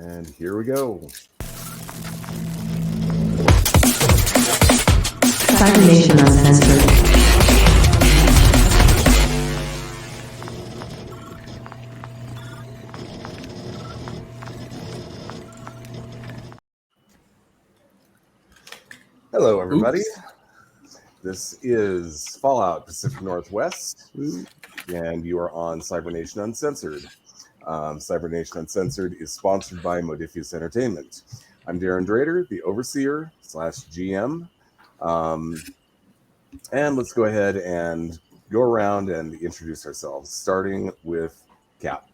And here we go. Cybernation Uncensored. Hello, everybody. This is Fallout Pacific Northwest, and you are on Cybernation Uncensored. Cybernation Uncensored is sponsored by Modifius Entertainment. I'm Drader, the Overseer / GM. And let's go ahead and go around and introduce ourselves, starting with Cap.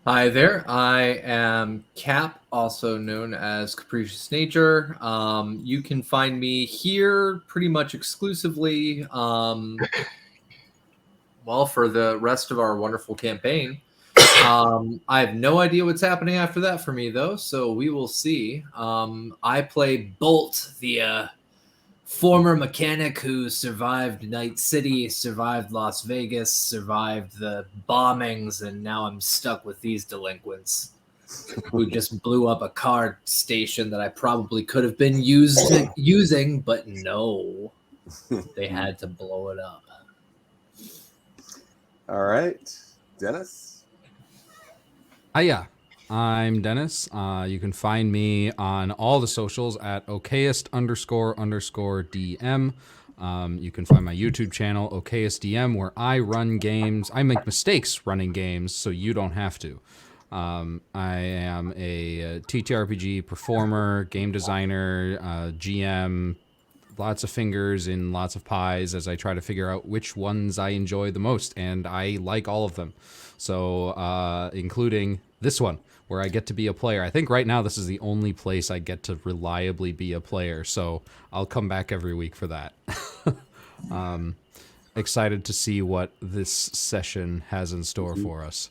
Hi there, I am Cap, also known as Capricious Nature. You can find me here pretty much exclusively, for the rest of our wonderful campaign. I have no idea what's happening after that for me, though, so we will see. I play Bolt, the former mechanic who survived Night City, survived Las Vegas, survived the bombings, and now I'm stuck with these delinquents who just blew up a car station that I probably could have been using, but no, they had to blow it up. All right, Dennis. Hiya, I'm Dennis. You can find me on all the socials at okayest__DM. You can find my YouTube channel, okayestdm, where I run games. I make mistakes running games, so you don't have to. I am a TTRPG performer, game designer, GM, lots of fingers in lots of pies as I try to figure out which ones I enjoy the most, and I like all of them. So, including this one, where I get to be a player. I think right now this is the only place I get to reliably be a player, so I'll come back every week for that. Excited to see what this session has in store for us.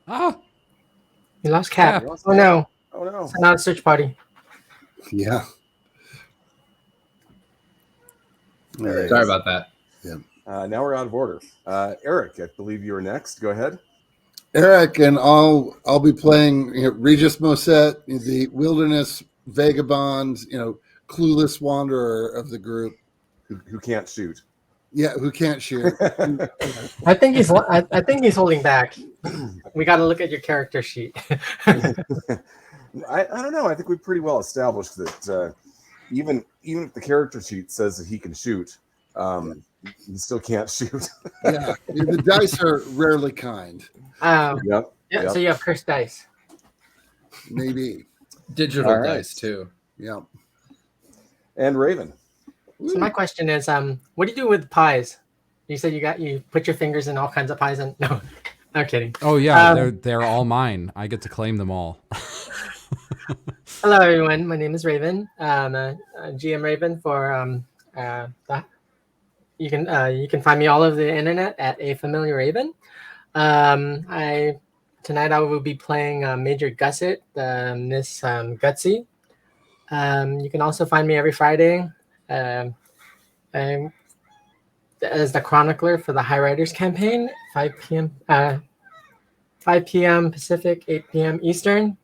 You lost Cap. Yeah. Oh no. Oh no. It's not a search party. Yeah. Sorry about that. Yeah. Now we're out of order. Eric, I believe you were next. Go ahead. Eric, and I'll be playing Regis Mosset, the wilderness vagabond, clueless wanderer of the group, who can't shoot. Yeah, who can't shoot. I think he's holding back. We got to look at your character sheet. I don't know. I think we've pretty well established that even if the character sheet says that he can shoot, he still can't shoot. Yeah, the dice are rarely kind. Yep. So you have cursed dice. Maybe. Digital dice, too. Yeah. And Raven. So my question is, what do you do with pies? You said you put your fingers in all kinds of pies, and no, I'm kidding. Oh yeah, they're all mine. I get to claim them all. Hello everyone, my name is Raven. I'm a GM Raven for you can find me all over the internet at A Familiar Raven. Tonight I will be playing Major Gusset, Miss Gutsy. You can also find me every Friday as the chronicler for the High Riders campaign, 5 p.m. Pacific, 8 p.m. Eastern.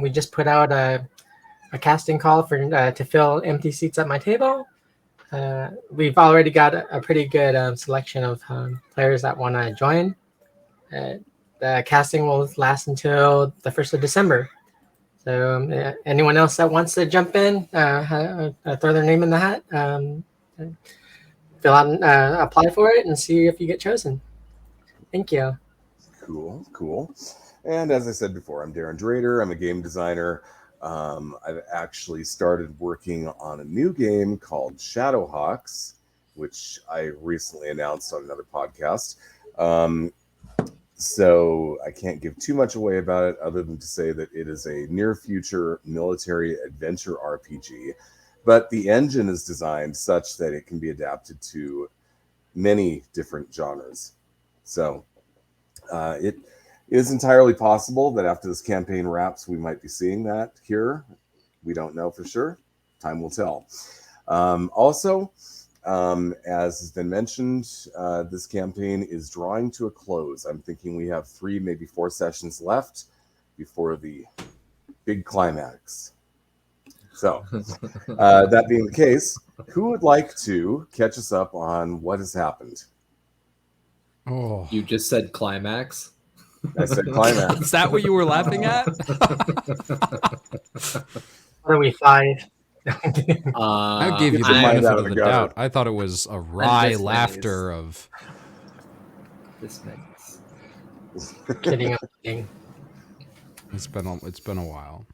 We just put out a casting call to fill empty seats at my table. We've already got a pretty good selection of players that want to join. The casting will last until the 1st of December. So anyone else that wants to jump in, throw their name in the hat, fill out and apply for it and see if you get chosen. Thank you. Cool. And as I said before, I'm Drader. I'm a game designer. I've actually started working on a new game called Shadowhawks, which I recently announced on another podcast. So I can't give too much away about it other than to say that it is a near future military adventure RPG, but the engine is designed such that it can be adapted to many different genres. So it is entirely possible that after this campaign wraps, we might be seeing that here. We don't know for sure. Time will tell. Also, as has been mentioned, this campaign is drawing to a close. I'm thinking we have 3, maybe 4 sessions left before the big climax. So, that being the case, who would like to catch us up on what has happened? Oh, You just said climax. I said climax. is that what you were laughing at? What are we, 5? I gave you the Get your mind benefit out of of the the gutter. doubt. I thought it was a wry this laughter of. This makes Kidding, I'm kidding. It's been a while.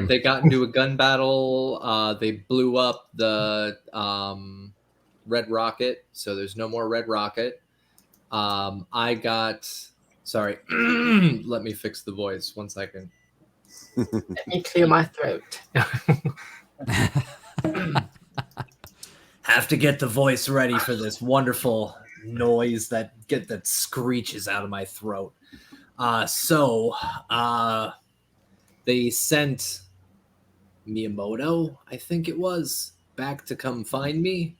They got into a gun battle. They blew up the Red Rocket, so there's no more Red Rocket. I got. Sorry, let me fix the voice. 1 second. Let me clear my throat. Have to get the voice ready for this wonderful noise that screeches out of my throat. So they sent Miyamoto, I think it was, back to come find me.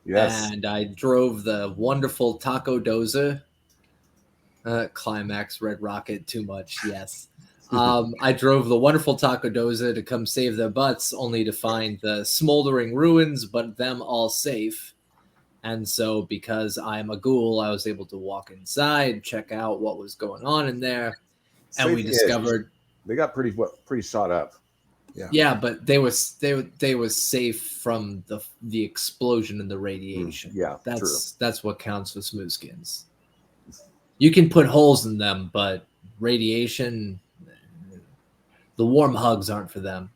Yes. And I drove the wonderful Taco Dozer. Climax Red Rocket, too much, yes. I drove the wonderful Taco Dozer to come save their butts, only to find the smoldering ruins, but them all safe. And so, because I'm a ghoul, I was able to walk inside, check out what was going on in there, and we Safe discovered they got pretty shot up. Yeah, but they was safe from the explosion and the radiation. Yeah, true. That's what counts for smooth skins. You can put holes in them, but radiation, the warm hugs aren't for them.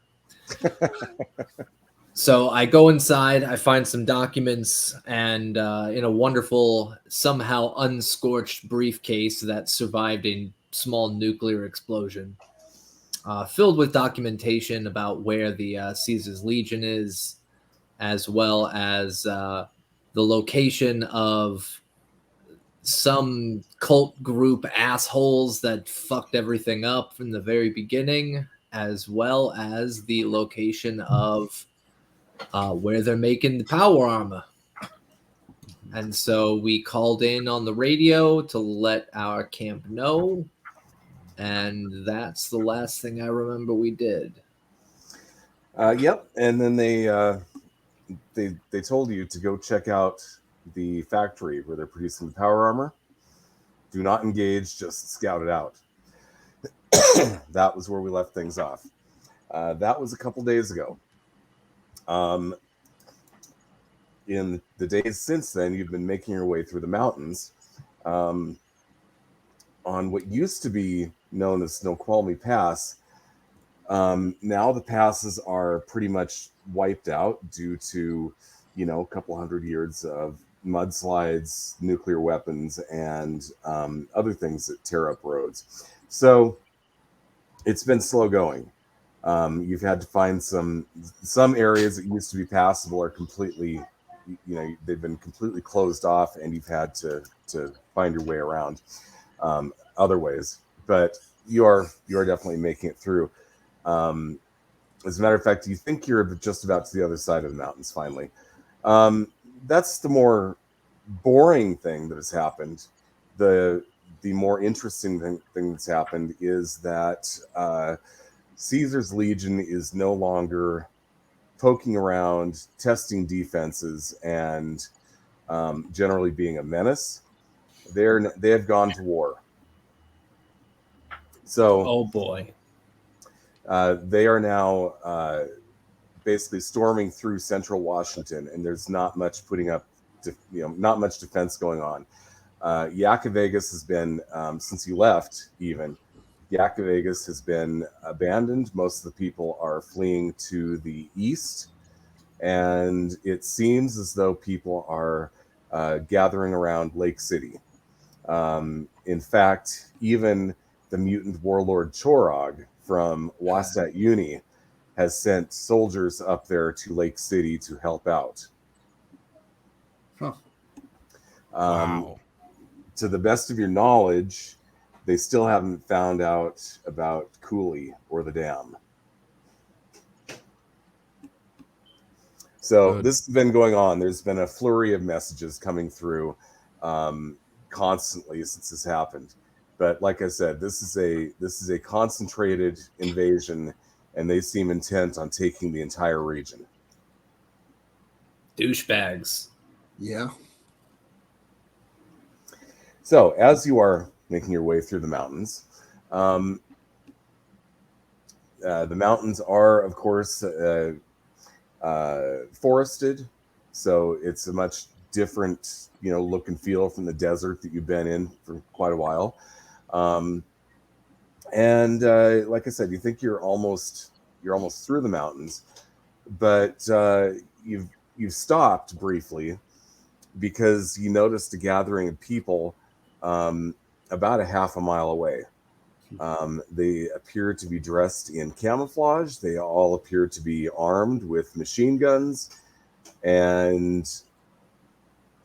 So I go inside, I find some documents, and in a wonderful, somehow unscorched briefcase that survived a small nuclear explosion. Filled with documentation about where the Caesar's Legion is, as well as the location of some cult group assholes that fucked everything up from the very beginning, as well as the location of where they're making the power armor. And so we called in on the radio to let our camp know. And that's the last thing I remember we did. Yep, and then they told you to go check out the factory where they're producing the power armor. Do not engage, just scout it out. That was where we left things off. That was a couple days ago. In the days since then, you've been making your way through the mountains on what used to be known as Snoqualmie Pass. Now the passes are pretty much wiped out due to, a couple hundred years of mudslides, nuclear weapons, and other things that tear up roads. So it's been slow going. You've had to find some areas that used to be passable are completely, they've been completely closed off, and you've had to find your way around other ways. But you are definitely making it through. As a matter of fact, you think you're just about to the other side of the mountains finally. That's the more boring thing that has happened. The more interesting thing that's happened is that Caesar's Legion is no longer poking around, testing defenses, and generally being a menace. They have gone to war. So, oh boy. They are now basically storming through central Washington, and there's not much putting up, not much defense going on. Yakavegas has been, since you left even, Yakavegas has been abandoned. Most of the people are fleeing to the east, and it seems as though people are gathering around Lake City. In fact, even the mutant warlord Chorog from Wasat Uni has sent soldiers up there to Lake City to help out. Huh. Wow. To the best of your knowledge, they still haven't found out about Cooley or the dam. So Good. this has been going on. There's been a flurry of messages coming through constantly since this happened. But like I said, this is a concentrated invasion, and they seem intent on taking the entire region. Douchebags. Yeah. So as you are making your way through the mountains, the mountains are, of course, forested, so it's a much different, look and feel from the desert that you've been in for quite a while. And like I said, you think you're almost through the mountains, but you've stopped briefly because you noticed a gathering of people about a half a mile away. They appear to be dressed in camouflage. They all appear to be armed with machine guns, and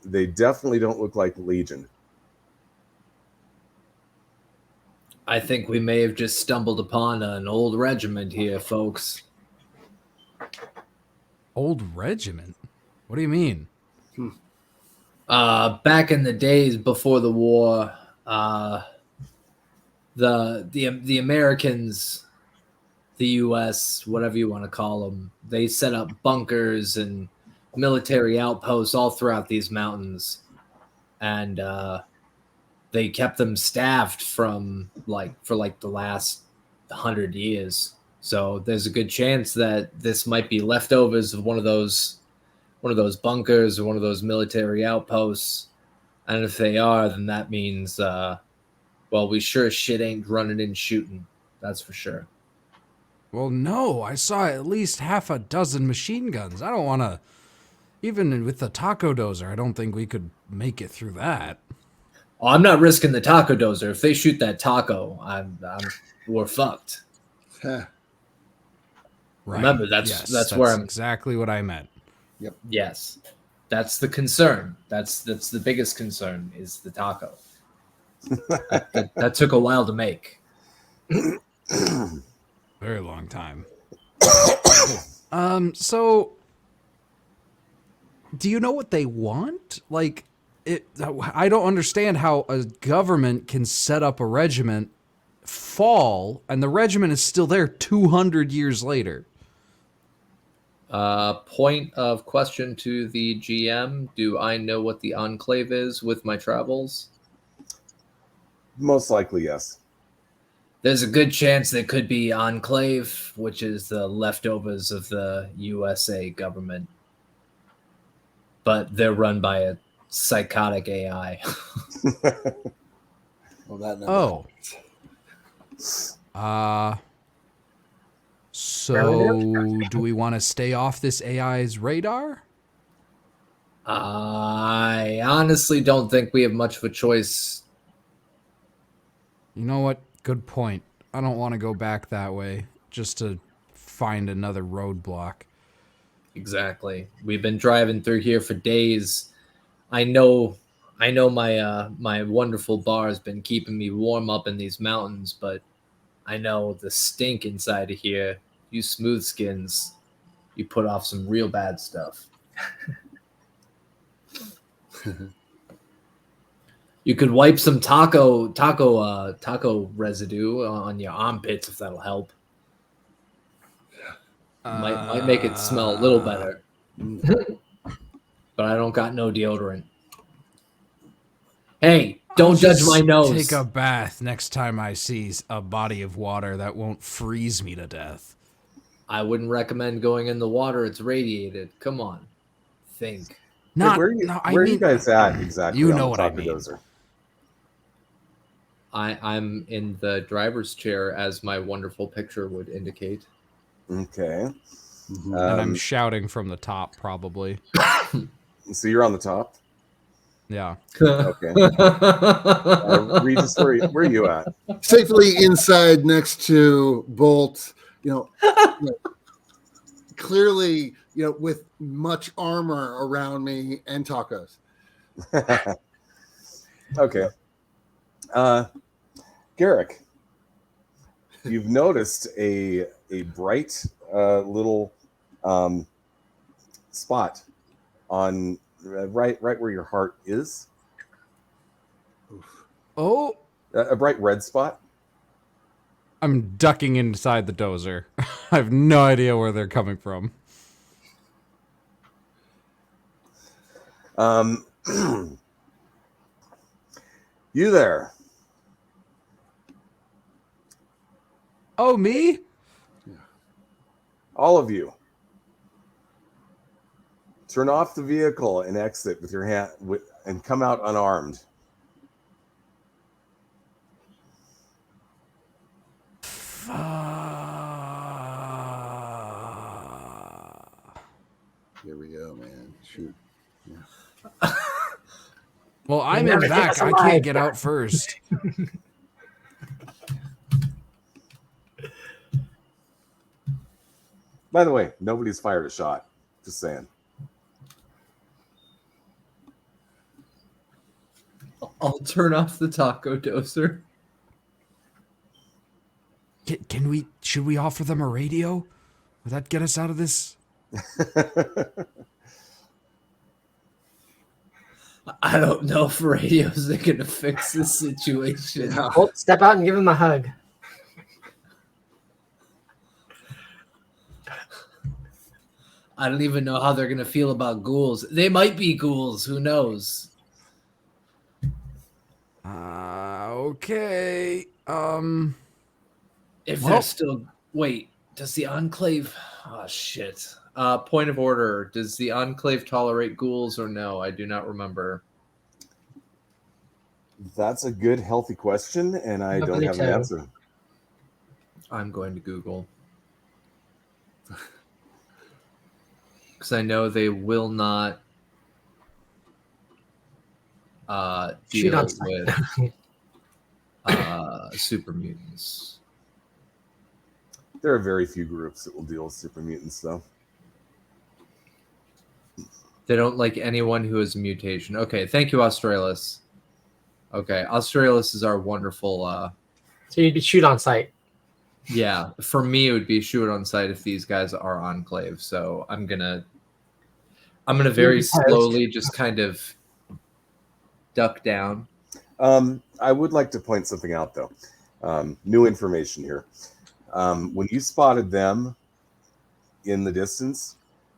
they definitely don't look like Legion. I think we may have just stumbled upon an old regiment here, folks. Old regiment? What do you mean? Back in the days before the war, the Americans, the U.S., whatever you want to call them, they set up bunkers and military outposts all throughout these mountains, and they kept them staffed for the last 100 years. So there's a good chance that this might be leftovers of one of those bunkers or one of those military outposts. And if they are, then that means, we sure as shit ain't running and shooting. That's for sure. Well, no, I saw at least half a dozen machine guns. I don't want to, even with the taco dozer, I don't think we could make it through that. Oh, I'm not risking the taco dozer. If they shoot that taco, we're fucked. Huh. Right. Remember, that's where I'm exactly what I meant. Yep. Yes, that's the concern. That's the biggest concern is the taco. that took a while to make. Very long time. So do you know what they want? Like, I don't understand how a government can set up a regiment, fall, and the regiment is still there 200 years later. Point of question to the GM. Do I know what the enclave is with my travels? Most likely, yes. There's a good chance there could be enclave, which is the leftovers of the USA government. But they're run by a psychotic AI. Well, that never Oh. So do we want to stay off this AI's radar? I honestly don't think we have much of a choice. You know what? Good point. I don't want to go back that way just to find another roadblock. Exactly. We've been driving through here for days. I know my wonderful bar has been keeping me warm up in these mountains, but I know the stink inside of here. You smooth skins, you put off some real bad stuff. You could wipe some taco residue on your armpits if that'll help. Might make it smell a little better. But I don't got no deodorant. Hey, don't judge my nose. Take a bath next time I see a body of water that won't freeze me to death. I wouldn't recommend going in the water. It's radiated. Come on. Think. Where are you guys at exactly? You on know the what I taco mean. dozer? I'm in the driver's chair, as my wonderful picture would indicate. Okay. Mm-hmm. And I'm shouting from the top, probably. So you're on the top. Yeah. Okay. Regis, where are you at? Safely inside next to Bolt, clearly, with much armor around me and tacos. Okay. Garrick, you've noticed a bright little spot on right where your heart is. Oh, A bright red spot. I'm ducking inside the dozer. I have no idea where they're coming from. You there? Oh, me? All of you. Turn off the vehicle and exit with your hand and come out unarmed. Here we go, man. Shoot. Well, I'm in never back. get us I alive. can't get out first. By the way, nobody's fired a shot. Just saying. I'll turn off the taco doser. Should we offer them a radio? Would that get us out of this? I don't know if radios are going to fix this situation. Bolt, step out and give him a hug. I don't even know how they're going to feel about ghouls. They might be ghouls. Who knows? Okay. If Well- they're still... Wait, does the Enclave... Oh, shit. Point of order. Does the Enclave tolerate ghouls or no? I do not remember. That's a good, healthy question, and I don't Nobody have an can. answer. I'm going to Google. Because I know they will not Shoot deal on sight. with super mutants. There are very few groups that will deal with super mutants, though. They don't like anyone who has a mutation. Okay, thank you, Australis. Okay, Australis is our wonderful... So you'd be shoot on sight. yeah, for me, it would be shoot on sight if these guys are Enclave. So I'm gonna very Because- slowly just kind of duck down. I would like to point something out, though. New information here. When you spotted them in the distance,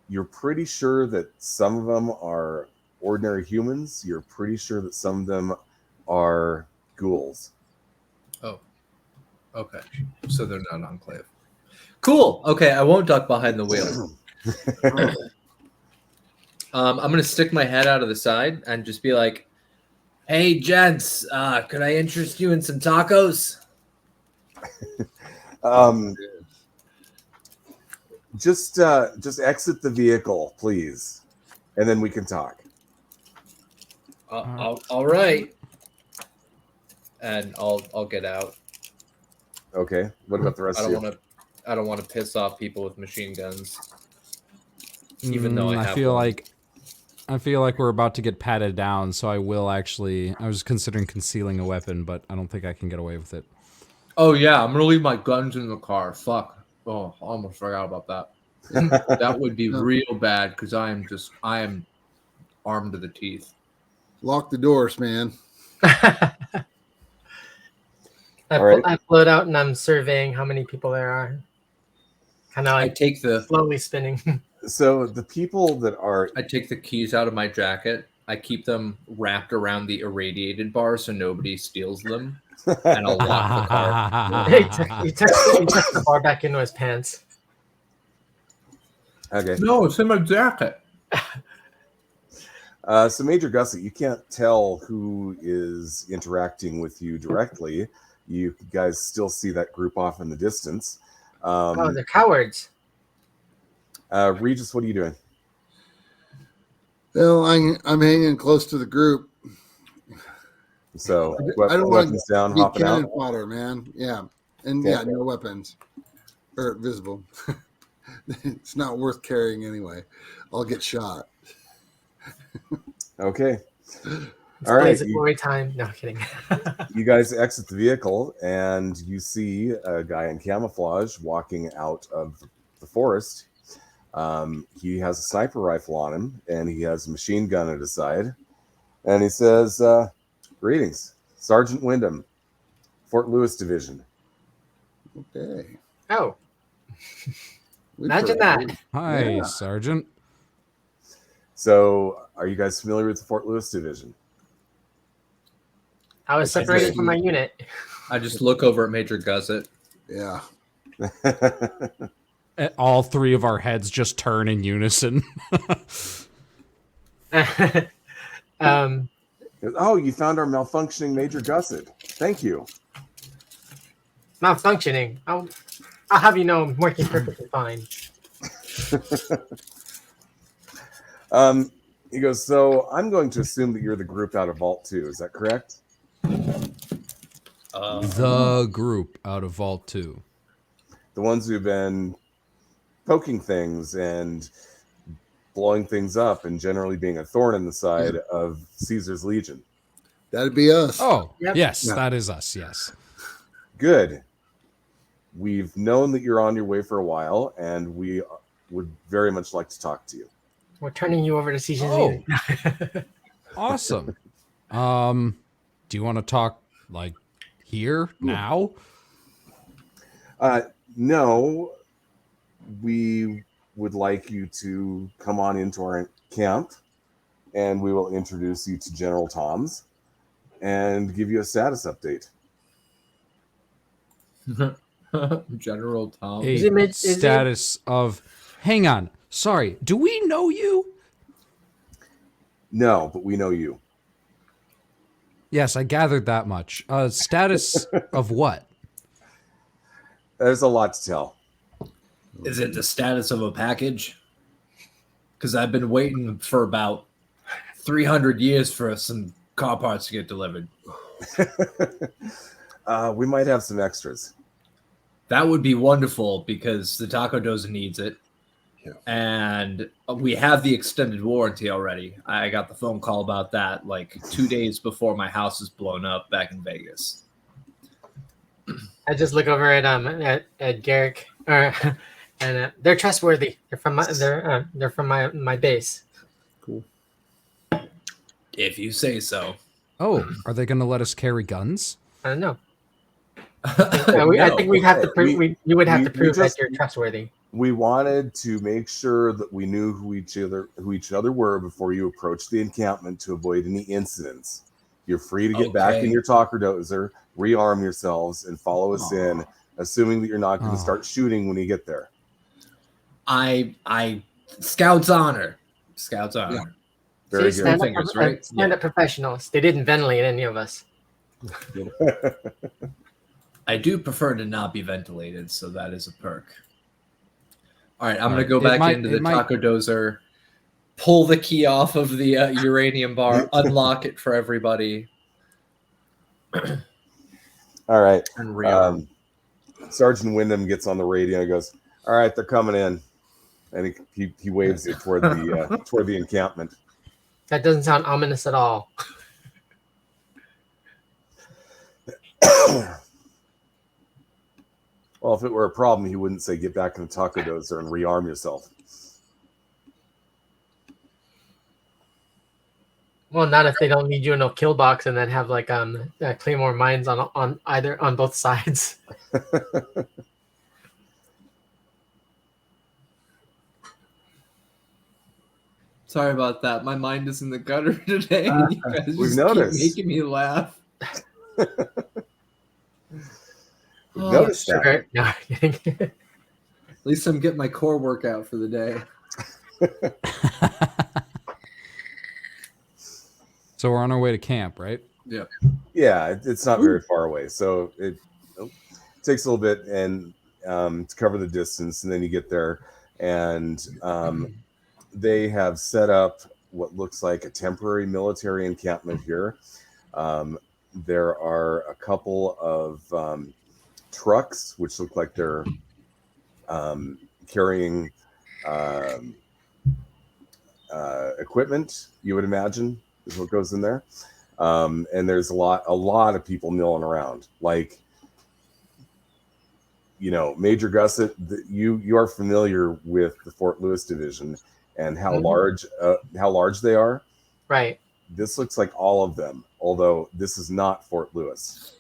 you're pretty sure that some of them are ordinary humans. You're pretty sure that some of them are ghouls. Oh, okay. So they're not Enclave. Cool. Okay, I won't duck behind the wheel. I'm gonna stick my head out of the side and just be like, "Hey, gents, could I interest you in some tacos?" Just exit the vehicle, please, and then we can talk. All right. And I'll get out. Okay. What about the rest of you? I don't want to piss off people with machine guns. Even though I have feel one. I feel like we're about to get patted down, so I will actually. I was considering concealing a weapon, but I don't think I can get away with it. Oh yeah, I'm gonna leave my guns in the car. Fuck. Oh, I almost forgot about that. That would be real bad because I am armed to the teeth. Lock the doors, man. I float out and I'm surveying how many people there are. Kind of I like take the slowly spinning. So the people that are keys out of my jacket. I keep them wrapped around the irradiated bar so nobody steals them, and I'll lock the car. he tucks the bar back into his pants. okay. No, it's in my jacket. So Major Gusset, you can't tell who is interacting with you directly. You guys still see that group off in the distance. Oh, they're cowards. Regis, what are you doing? Well, I'm hanging close to the group. So I don't want weapons down, to be hopping cannon out. fodder, man. Yeah, and Okay. yeah, no weapons or visible. It's not worth carrying anyway. I'll get shot. Okay. It's All right. Blaze of Glory time. No, kidding. You guys exit the vehicle and you see a guy in camouflage walking out of the forest. He has a sniper rifle on him, and he has a machine gun at his side. And he says, "Greetings, Sergeant Wyndham, Fort Lewis Division." Okay. Oh, We've imagine heard- that. Hi, Yeah. Sergeant. So, are you guys familiar with the Fort Lewis Division? I was Okay. separated from my unit. I just look over at Major Gusset. Yeah. All three of our heads just turn in unison. um, Oh, you found our malfunctioning Major Gusset. Thank you. malfunctioning. I'll have you know I'm working perfectly fine. He goes, "So I'm going to assume that you're the group out of Vault 2. Is that correct?" The group out of Vault 2. The ones who've been poking things and blowing things up and generally being a thorn in the side of Caesar's Legion. That'd be us. Oh, Yep. yes, Yeah. that is us, yes. Good. We've known that you're on your way for a while, and we would very much like to talk to you. We're turning you over to Caesar's Oh. unit. Awesome. Do you want to talk, like, here, now? No, we would like you to come on into our camp, and we will introduce you to General Tom's and give you a status update. General Tom. A Is it mid- is it- status of... Hang on. Sorry, do we know you? No, but we know you. Yes, I gathered that much. Status of what? There's a lot to tell. Is it the status of a package? Because I've been waiting for about 300 years for some car parts to get delivered. We might have some extras. That would be wonderful because the Taco Doza needs it. Yeah. And we have the extended warranty already. I got the phone call about that like 2 days before my house is blown up back in Vegas. I just look over at Garrick, and they're trustworthy. They're from my base. If you say so. Oh, are they going to let us carry guns? I don't know. No. I think we have to prove. You would have we to prove just- that you're trustworthy. We wanted to make sure that we knew who each other were before you approached the encampment to avoid any incidents. You're free to get back Okay. in your talker dozer, rearm yourselves, and follow us in, assuming that you're not going to start shooting when you get there. I Scout's honor. Scout's honor. Yeah. Very See, good. Fingers, right? Stand up professionals. They didn't ventilate any of us. I do prefer to not be ventilated, so that is a perk. All right, I'm going to Alright, go it back might- into it the might- taco dozer, pull the key off of the uranium bar, unlock it for everybody, All right. and rearm. Sergeant Wyndham gets on the radio and goes, "All right, they're coming in," and he waves it toward the encampment. That doesn't sound ominous at all. Well, if it were a problem, he wouldn't say, "Get back in the taco dozer and rearm yourself." Well, not if they don't need you in a kill box and then have like claymore mines on both sides. Sorry about that. My mind is in the gutter today. You guys We've just noticed. keep making me laugh. We've Oh, noticed that. Sure. No, I'm kidding. At least I'm getting my core workout for the day. So we're on our way to camp, right? Yeah, it's not very far away, so it takes a little bit and to cover the distance, and then you get there, and they have set up what looks like a temporary military encampment here. There are a couple of trucks which look like they're carrying equipment, you would imagine is what goes in there. And there's a lot of people milling around. Like Major Gusset, you are familiar with the Fort Lewis division and how large they are. Right. This looks like all of them, although this is not Fort Lewis.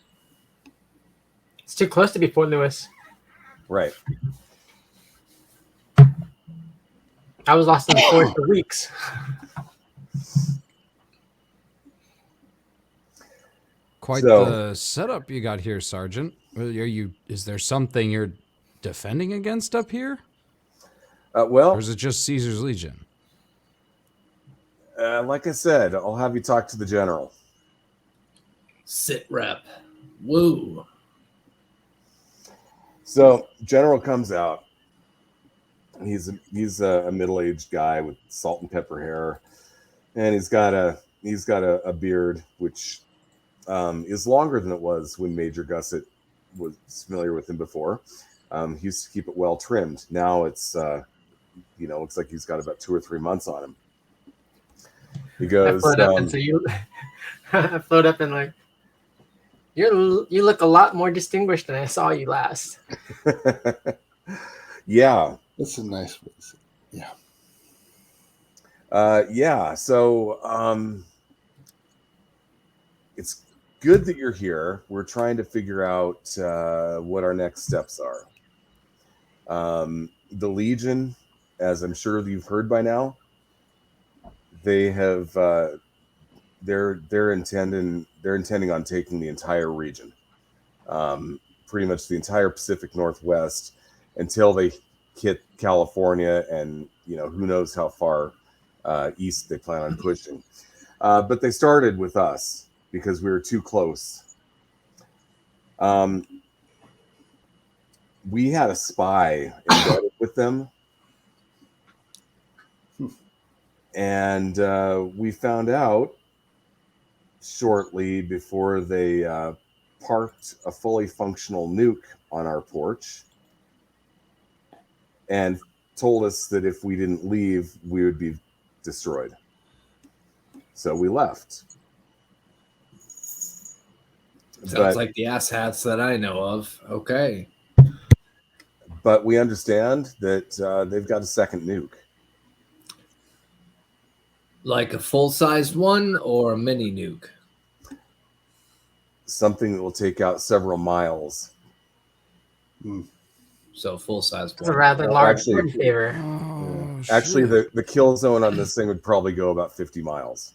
It's too close to be Fort Lewis. Right. I was lost in the forest for weeks. Quite So- the setup you got here, Sergeant. Is there something you're defending against up here? Well, Or is it just Caesar's Legion? like I said, I'll have you talk to the general. Sit rep. Woo. So General comes out. He's a middle-aged guy with salt and pepper hair, and he's got a beard which is longer than it was when Major Gusset was familiar with him before. He used to keep it well trimmed. Now it's looks like he's got about 2 or 3 months on him. He I goes, float up and so you. I float up and like, you look a lot more distinguished than I saw you last. yeah. That's a nice way to say it. Yeah. So it's good that you're here. We're trying to figure out what our next steps are. The Legion, as I'm sure you've heard by now, they have they're intending on taking the entire region, pretty much the entire Pacific Northwest, until they hit California, and who knows how far east they plan on pushing. But they started with us because we were too close. We had a spy embedded with them, and we found out shortly before they parked a fully functional nuke on our porch and told us that if we didn't leave, we would be destroyed. So we left. Sounds like the asshats that I know of. Okay. But we understand that they've got a second nuke. Like a full-sized one or a mini nuke? Something that will take out several miles. So full-sized It's a one. rather Well, large actually- bird favor. Oh, Actually, shit. the kill zone on this thing would probably go about 50 miles.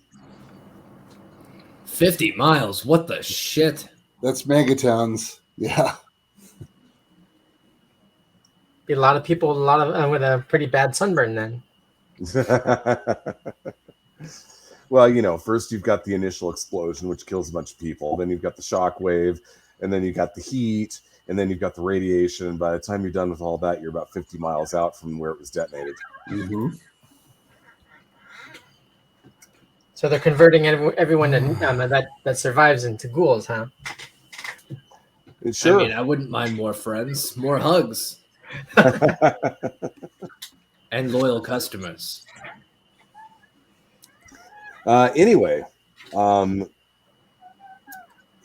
50 miles? What the shit? That's megatons. Yeah. Be a lot of people, with a pretty bad sunburn then. Well, first you've got the initial explosion, which kills a bunch of people. Then you've got the shock wave, and then you've got the heat, and then you've got the radiation. And by the time you're done with all that, you're about 50 miles out from where it was detonated. Mm-hmm. So they're converting everyone that survives into ghouls, huh? Sure. I mean, I wouldn't mind more friends, more hugs, and loyal customers. Anyway,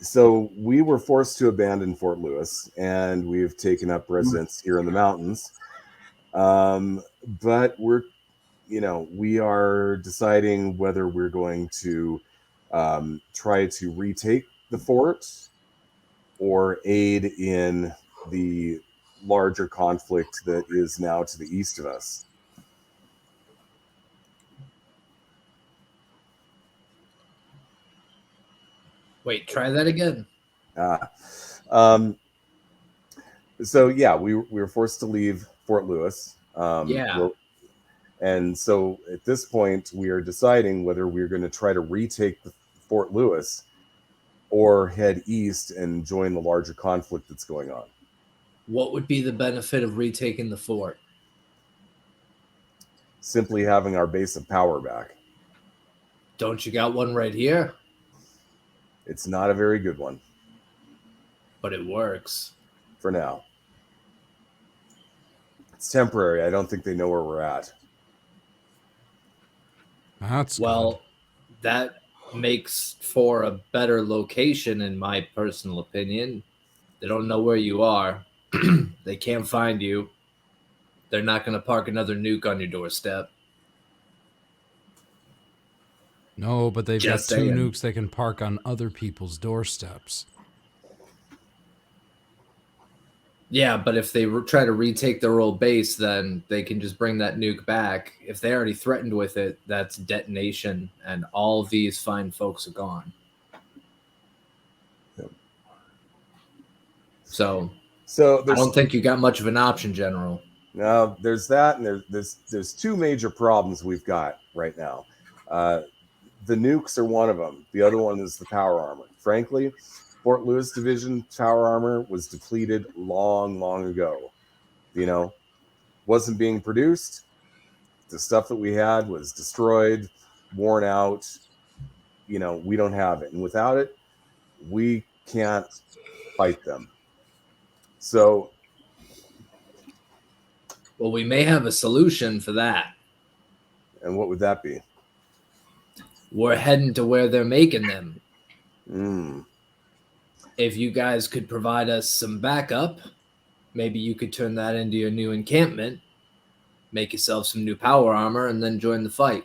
so we were forced to abandon Fort Lewis, and we've taken up residence here in the mountains. But we are deciding whether we're going to try to retake the fort or aid in the larger conflict that is now to the east of us. Wait, try that again. So yeah, we were forced to leave Fort Lewis. Yeah. And so at this point, we are deciding whether we're going to try to retake Fort Lewis or head east and join the larger conflict that's going on. What would be the benefit of retaking the fort? Simply having our base of power back. Don't you got one right here? It's not a very good one But it works. for now. It's temporary. I don't think they know where we're at. That's Well, that makes for a better location, in my personal opinion. They don't know where you are. They can't find you. They're not going to park another nuke on your doorstep. No, but they've Just got two saying. nukes they can park on other people's doorsteps. Yeah, but if they try to retake their old base, then they can just bring that nuke back. If they already threatened with it, that's detonation, and all of these fine folks are gone. Yep. So So I there's don't think you got much of an option, General. now there's that, and there's two major problems we've got right now. The nukes are one of them. The other one is the power armor. Frankly, Fort Lewis Division power armor was depleted long ago. You know, wasn't being produced. The stuff that we had was destroyed, worn out. You know, we don't have it, and without it, we can't fight them. So, Well, we may have a solution for that. and what would that be? We're heading to where they're making them. Mm. If you guys could provide us some backup, maybe you could turn that into your new encampment, make yourself some new power armor, and then join the fight.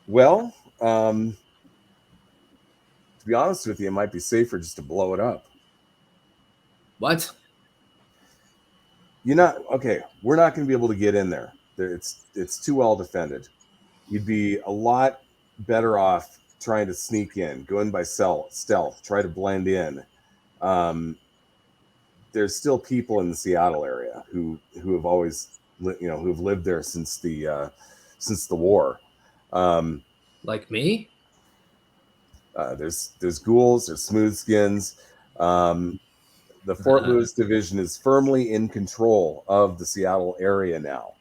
Well, to be honest with you, it might be safer just to blow it up. What? We're not going to be able to get in there. It's too well defended. You'd be a lot better off trying to sneak in, go in by stealth, try to blend in. There's still people in the Seattle area who have always, who've lived there since the war. Like me? There's ghouls, there's smooth skins. The Fort Lewis Division is firmly in control of the Seattle area now.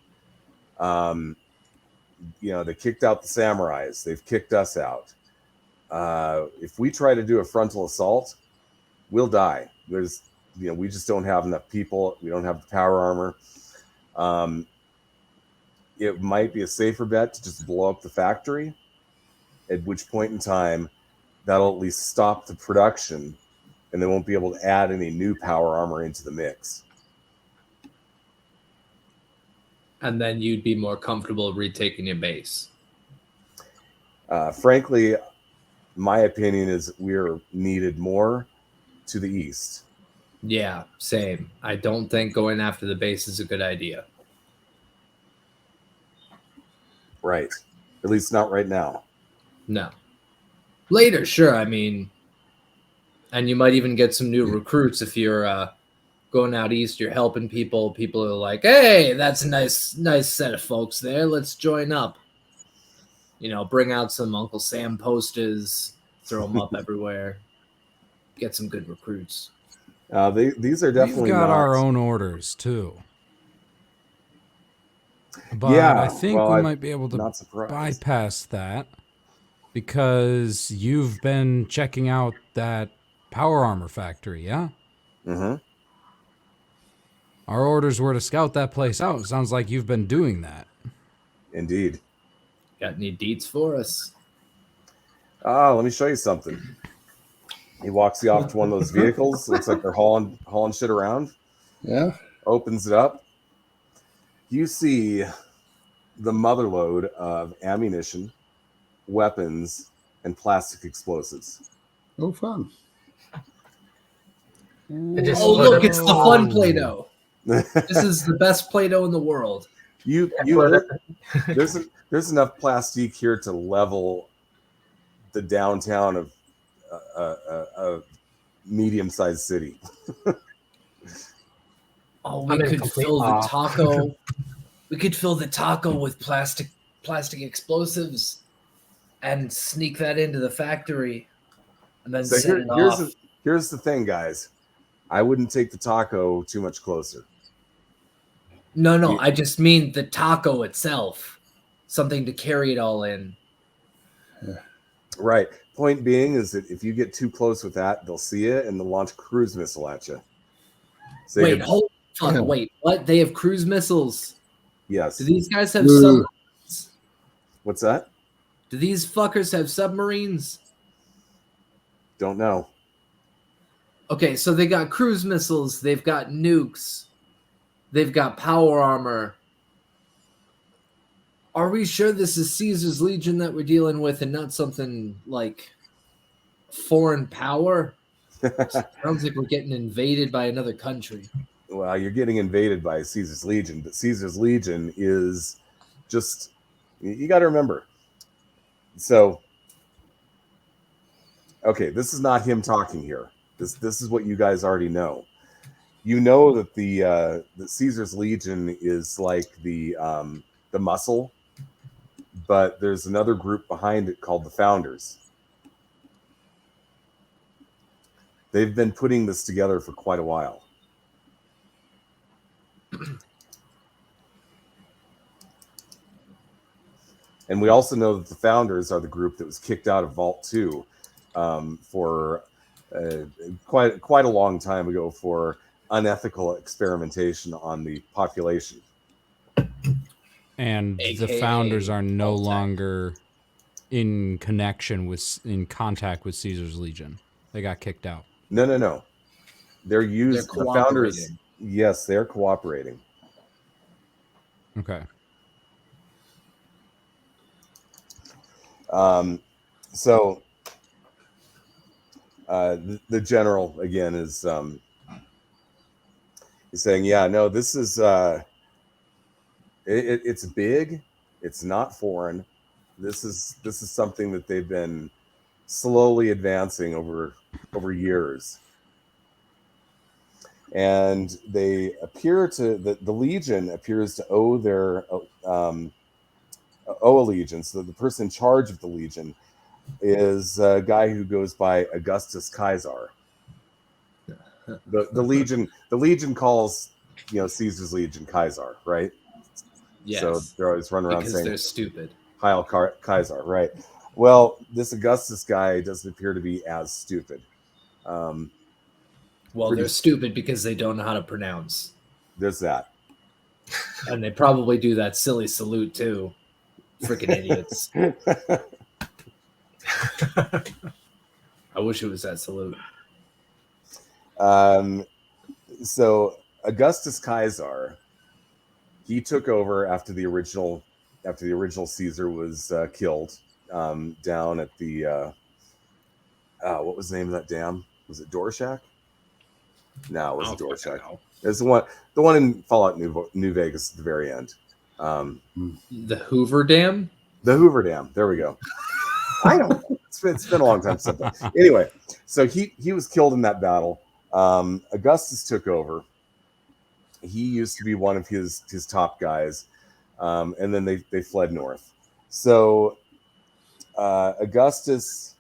They kicked out the samurais. They've kicked us out. If we try to do a frontal assault, we'll die. We just don't have enough people. We don't have the power armor. It might be a safer bet to just blow up the factory, at which point in time, that'll at least stop the production, and they won't be able to add any new power armor into the mix. And then you'd be more comfortable retaking your base. Frankly, my opinion is we're needed more to the east. Yeah, same. I don't think going after the base is a good idea. Right. At least not right now. No. Later, sure. I mean, and you might even get some new recruits if you're going out east. You're helping people. People are like, "Hey, that's a nice set of folks there. Let's join up." Bring out some Uncle Sam posters, throw them up everywhere. Get some good recruits. These are definitely We've got not our own orders too. But Yeah, I think well, we I'm might be able to not surprised. bypass that because you've been checking out that power armor factory, yeah? Mm-hmm. Our orders were to scout that place out. It sounds like you've been doing that. Indeed. Got any deets for us? Let me show you something. He walks you off to one of those vehicles. Looks like they're hauling shit around. Yeah. Opens it up. You see the motherload of ammunition, weapons, and plastic explosives. Oh, fun. It just Oh, split look, it. it's the fun Play-Doh. This is the best Play-Doh in the world. There's enough plastique here to level the downtown of a medium-sized city. Oh, I'm we in could complete fill the awe. taco. We could fill the taco with plastic explosives and sneak that into the factory and then So set it off. here's the thing, guys. I wouldn't take the taco too much closer. No, I just mean the taco itself. Something to carry it all in. Right. Point being is that if you get too close with that, they'll see it and they'll launch a cruise missile at you. So Wait, wait, what? They have cruise missiles. Yes. Do these guys have Ooh. submarines? What's that? Do these fuckers have submarines? Don't know. Okay, so they got cruise missiles, they've got nukes, they've got power armor. Are we sure this is Caesar's Legion that we're dealing with and not something like foreign power? Sounds like we're getting invaded by another country. Well, you're getting invaded by Caesar's Legion, but Caesar's Legion is just, you got to remember. So, okay, this is not him talking here. This is what you guys already know. You know that the Caesar's Legion is like the muscle, but there's another group behind it called the Founders. They've been putting this together for quite a while. And we also know that the Founders are the group that was kicked out of Vault 2 for quite a long time ago for unethical experimentation on the population. And the AKA Founders are no Vault-Tec. longer in contact with Caesar's Legion. They got kicked out. No. They're They're the Founders. cooperating. Yes, they're cooperating. Okay. So the general again is saying, yeah, no, this is it's big, it's not foreign. This is something that they've been slowly advancing over years. And they appear to the Legion appears to owe their allegiance. So the person in charge of the Legion is a guy who goes by Augustus Caesar. The Legion calls Caesar's Legion Caesar, right? Yes. So they're always running around because saying they're stupid. Heil Caesar, right? Well, this Augustus guy doesn't appear to be as stupid. Well, they're stupid because they don't know how to pronounce. There's that. And they probably do that silly salute too. Freaking idiots. I wish it was that salute. So Augustus Caesar, he took over after the original Caesar was killed down at the what was the name of that dam? Was it Dorshak? No, it wasn't Dorshak. It's the one in Fallout New Vegas at the very end. The Hoover Dam? The Hoover Dam. There we go. I don't know. It's been a long time since that. Anyway, so he was killed in that battle. Augustus took over. He used to be one of his top guys, and then they fled north. So Augustus,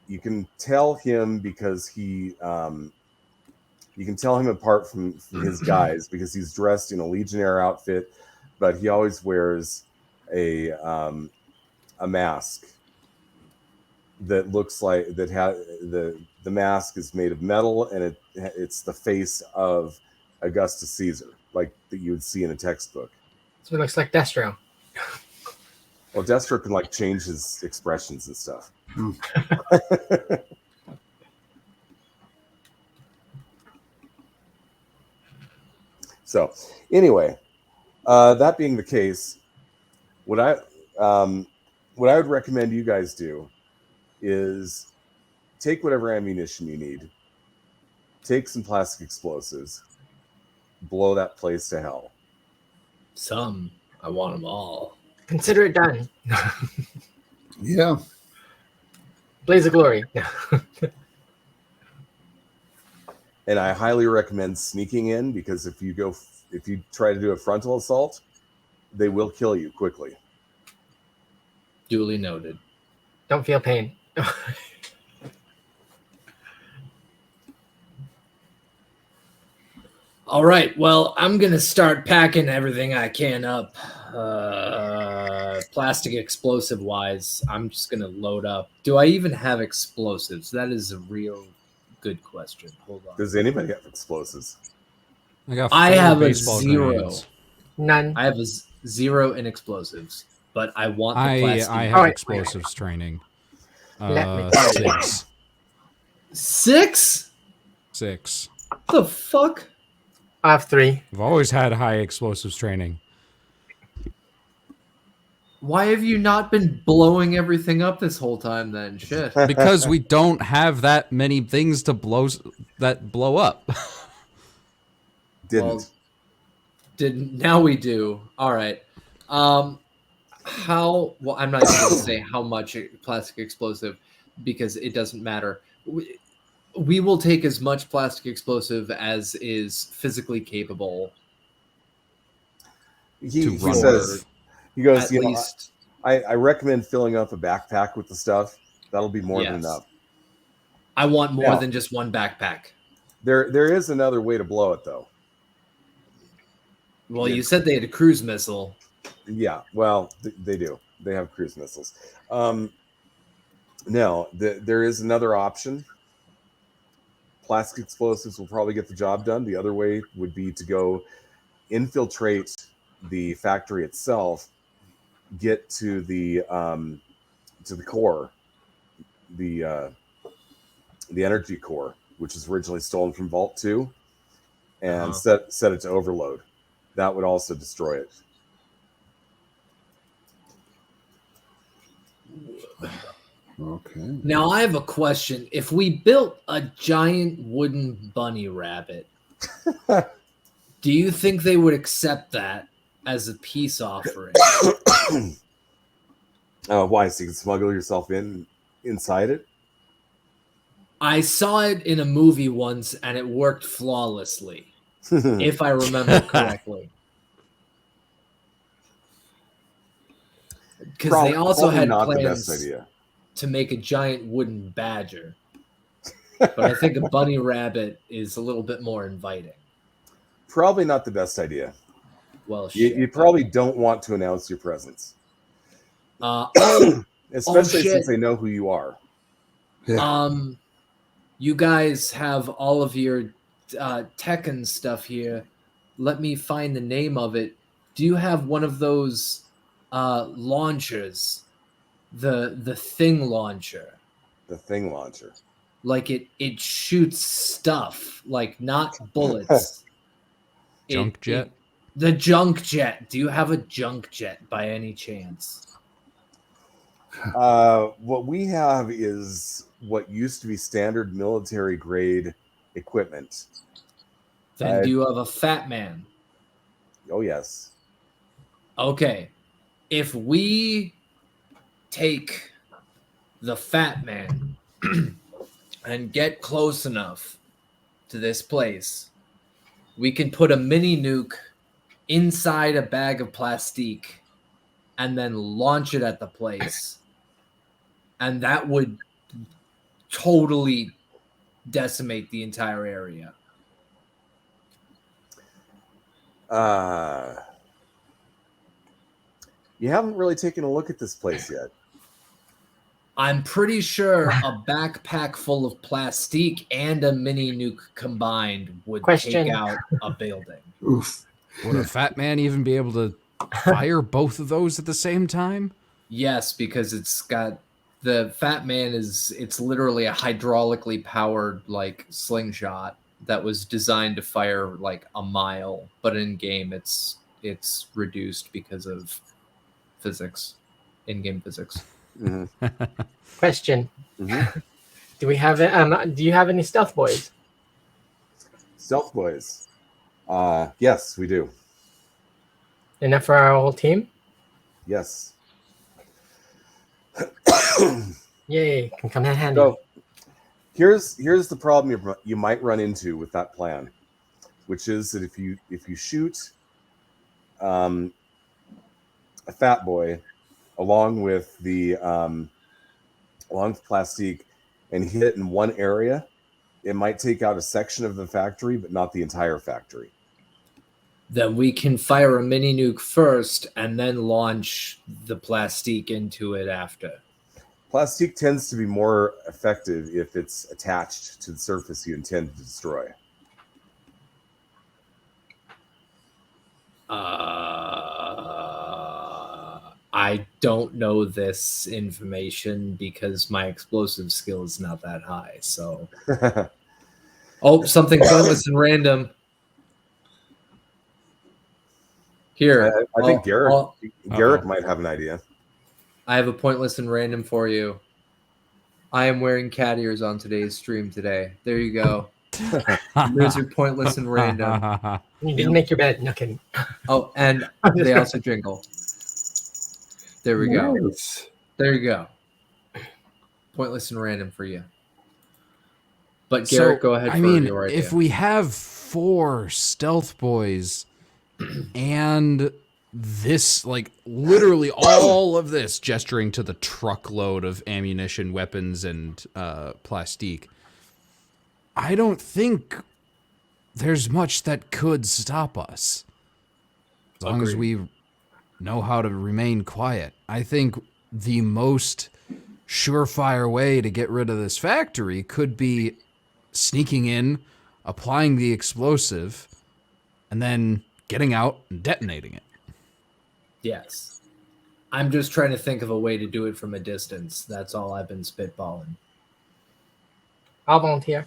you can tell him because you can tell him apart from his guys because he's dressed in a Legionnaire outfit, but he always wears a mask that looks like the mask is made of metal, and it's the face of Augustus Caesar, like that you would see in a textbook. So it looks like Destro. Well, Destro can like change his expressions and stuff. So anyway, that being the case, what I would recommend you guys do is take whatever ammunition you need, take some plastic explosives, blow that place to hell. Some. I want them all. Consider it done. Yeah. Blaze of glory. And I highly recommend sneaking in, because if you try to do a frontal assault, they will kill you quickly. Duly noted. Don't feel pain. All right. Well, I'm going to start packing everything I can up. Plastic explosive wise, I'm just going to load up. Do I even have explosives? That is a real good question. Hold on. Does anybody have explosives? I have a baseball 0. grenades. None. I have a 0 in explosives, but I want the plastic. I have Alright. explosives training. Let me- 6. 6? 6. The fuck? I have 3. I've always had high explosives training. Why have you not been blowing everything up this whole time then? Shit. Because we don't have that many things to blow up. Didn't. Now we do. All right. Well, I'm not even going to say how much plastic explosive because it doesn't matter. We will take as much plastic explosive as is physically capable. He run says, he goes, At you know, least, I recommend filling up a backpack with the stuff. That'll be more than Yes. enough. I want more Yeah. than just one backpack. There is another way to blow it, though. Well, Yeah. you said they had a cruise missile. Yeah, well, they do. They have cruise missiles. No, there is another option. Plastic explosives will probably get the job done. The other way would be to go infiltrate the factory itself, get to the core, the energy core, which is originally stolen from Vault 2, and set it to overload. That would also destroy it. Okay. Now, I have a question. If we built a giant wooden bunny rabbit, do you think they would accept that as a peace offering? Why? So you can smuggle yourself inside it? I saw it in a movie once, and it worked flawlessly, if I remember correctly. Because they also Probably had not the plans best idea. to make a giant wooden badger. But I think a bunny rabbit is a little bit more inviting. Probably not the best idea. Well, shit. You probably don't want to announce your presence, especially shit. since they know who you are. You guys have all of your Tekken stuff here. Let me find the name of it. Do you have one of those launchers? The thing launcher. The thing launcher. Like it shoots stuff, like not bullets. Junk jet? The junk jet. Do you have a junk jet by any chance? What we have is what used to be standard military grade equipment. Then do you have a Fat Man? Oh, yes. Okay. If we take the Fat Man and get close enough to this place, we can put a mini nuke inside a bag of plastique and then launch it at the place. And that would totally decimate the entire area. You haven't really taken a look at this place yet. I'm pretty sure a backpack full of plastique and a mini nuke combined would Question. take out a building. Oof. Would a fat man even be able to fire both of those at the same time? Yes, because it's got the Fat Man it's literally a hydraulically powered like slingshot that was designed to fire like a mile, but in game it's reduced because of physics, in-game physics. Mm-hmm. Question. Mm-hmm. Do we have it? Do you have any stealth boys? Stealth boys. Yes, we do. Enough for our whole team? Yes. Yay! Can come in handy. So here's the problem you might run into with that plan, which is that if you shoot a fat boy along with the plastique and hit it in one area, it might take out a section of the factory, but not the entire factory. Then we can fire a mini nuke first and then launch the plastique into it after. Plastique tends to be more effective if it's attached to the surface you intend to destroy. I don't know this information because my explosive skill is not that high. So Oh, something pointless and random. Here, I think Garrick Uh-oh. might have an idea. I have a pointless and random for you. I am wearing cat ears on today's stream today. There you go. There's your pointless and random. You didn't make your bed. No kidding. Oh, and they also jingle. There we go. Nice. There you go. Pointless and random for you. But Garrett, go ahead for your idea. If we have 4 stealth boys and this, like, literally all of this, gesturing to the truckload of ammunition, weapons, and plastique, I don't think there's much that could stop us. As long as we know how to remain quiet. I think the most surefire way to get rid of this factory could be sneaking in, applying the explosive, and then getting out and detonating it. Yes. I'm just trying to think of a way to do it from a distance. That's all I've been spitballing. I'll volunteer.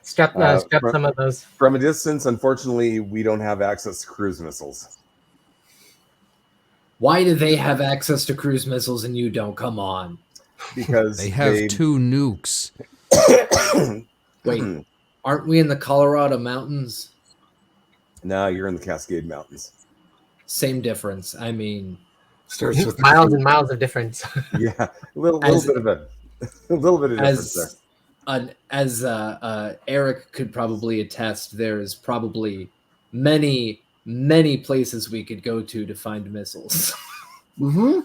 Strap some of those. From a distance, unfortunately, we don't have access to cruise missiles. Why do they have access to cruise missiles and you don't? Come on. Because They have 2 nukes. Wait, aren't we in the Colorado mountains? No, you're in the Cascade Mountains. Same difference. I mean, Starts with Miles and miles of difference. Yeah, a little bit of difference there. As Eric could probably attest, there's probably many places we could go to find missiles. Mm-hmm.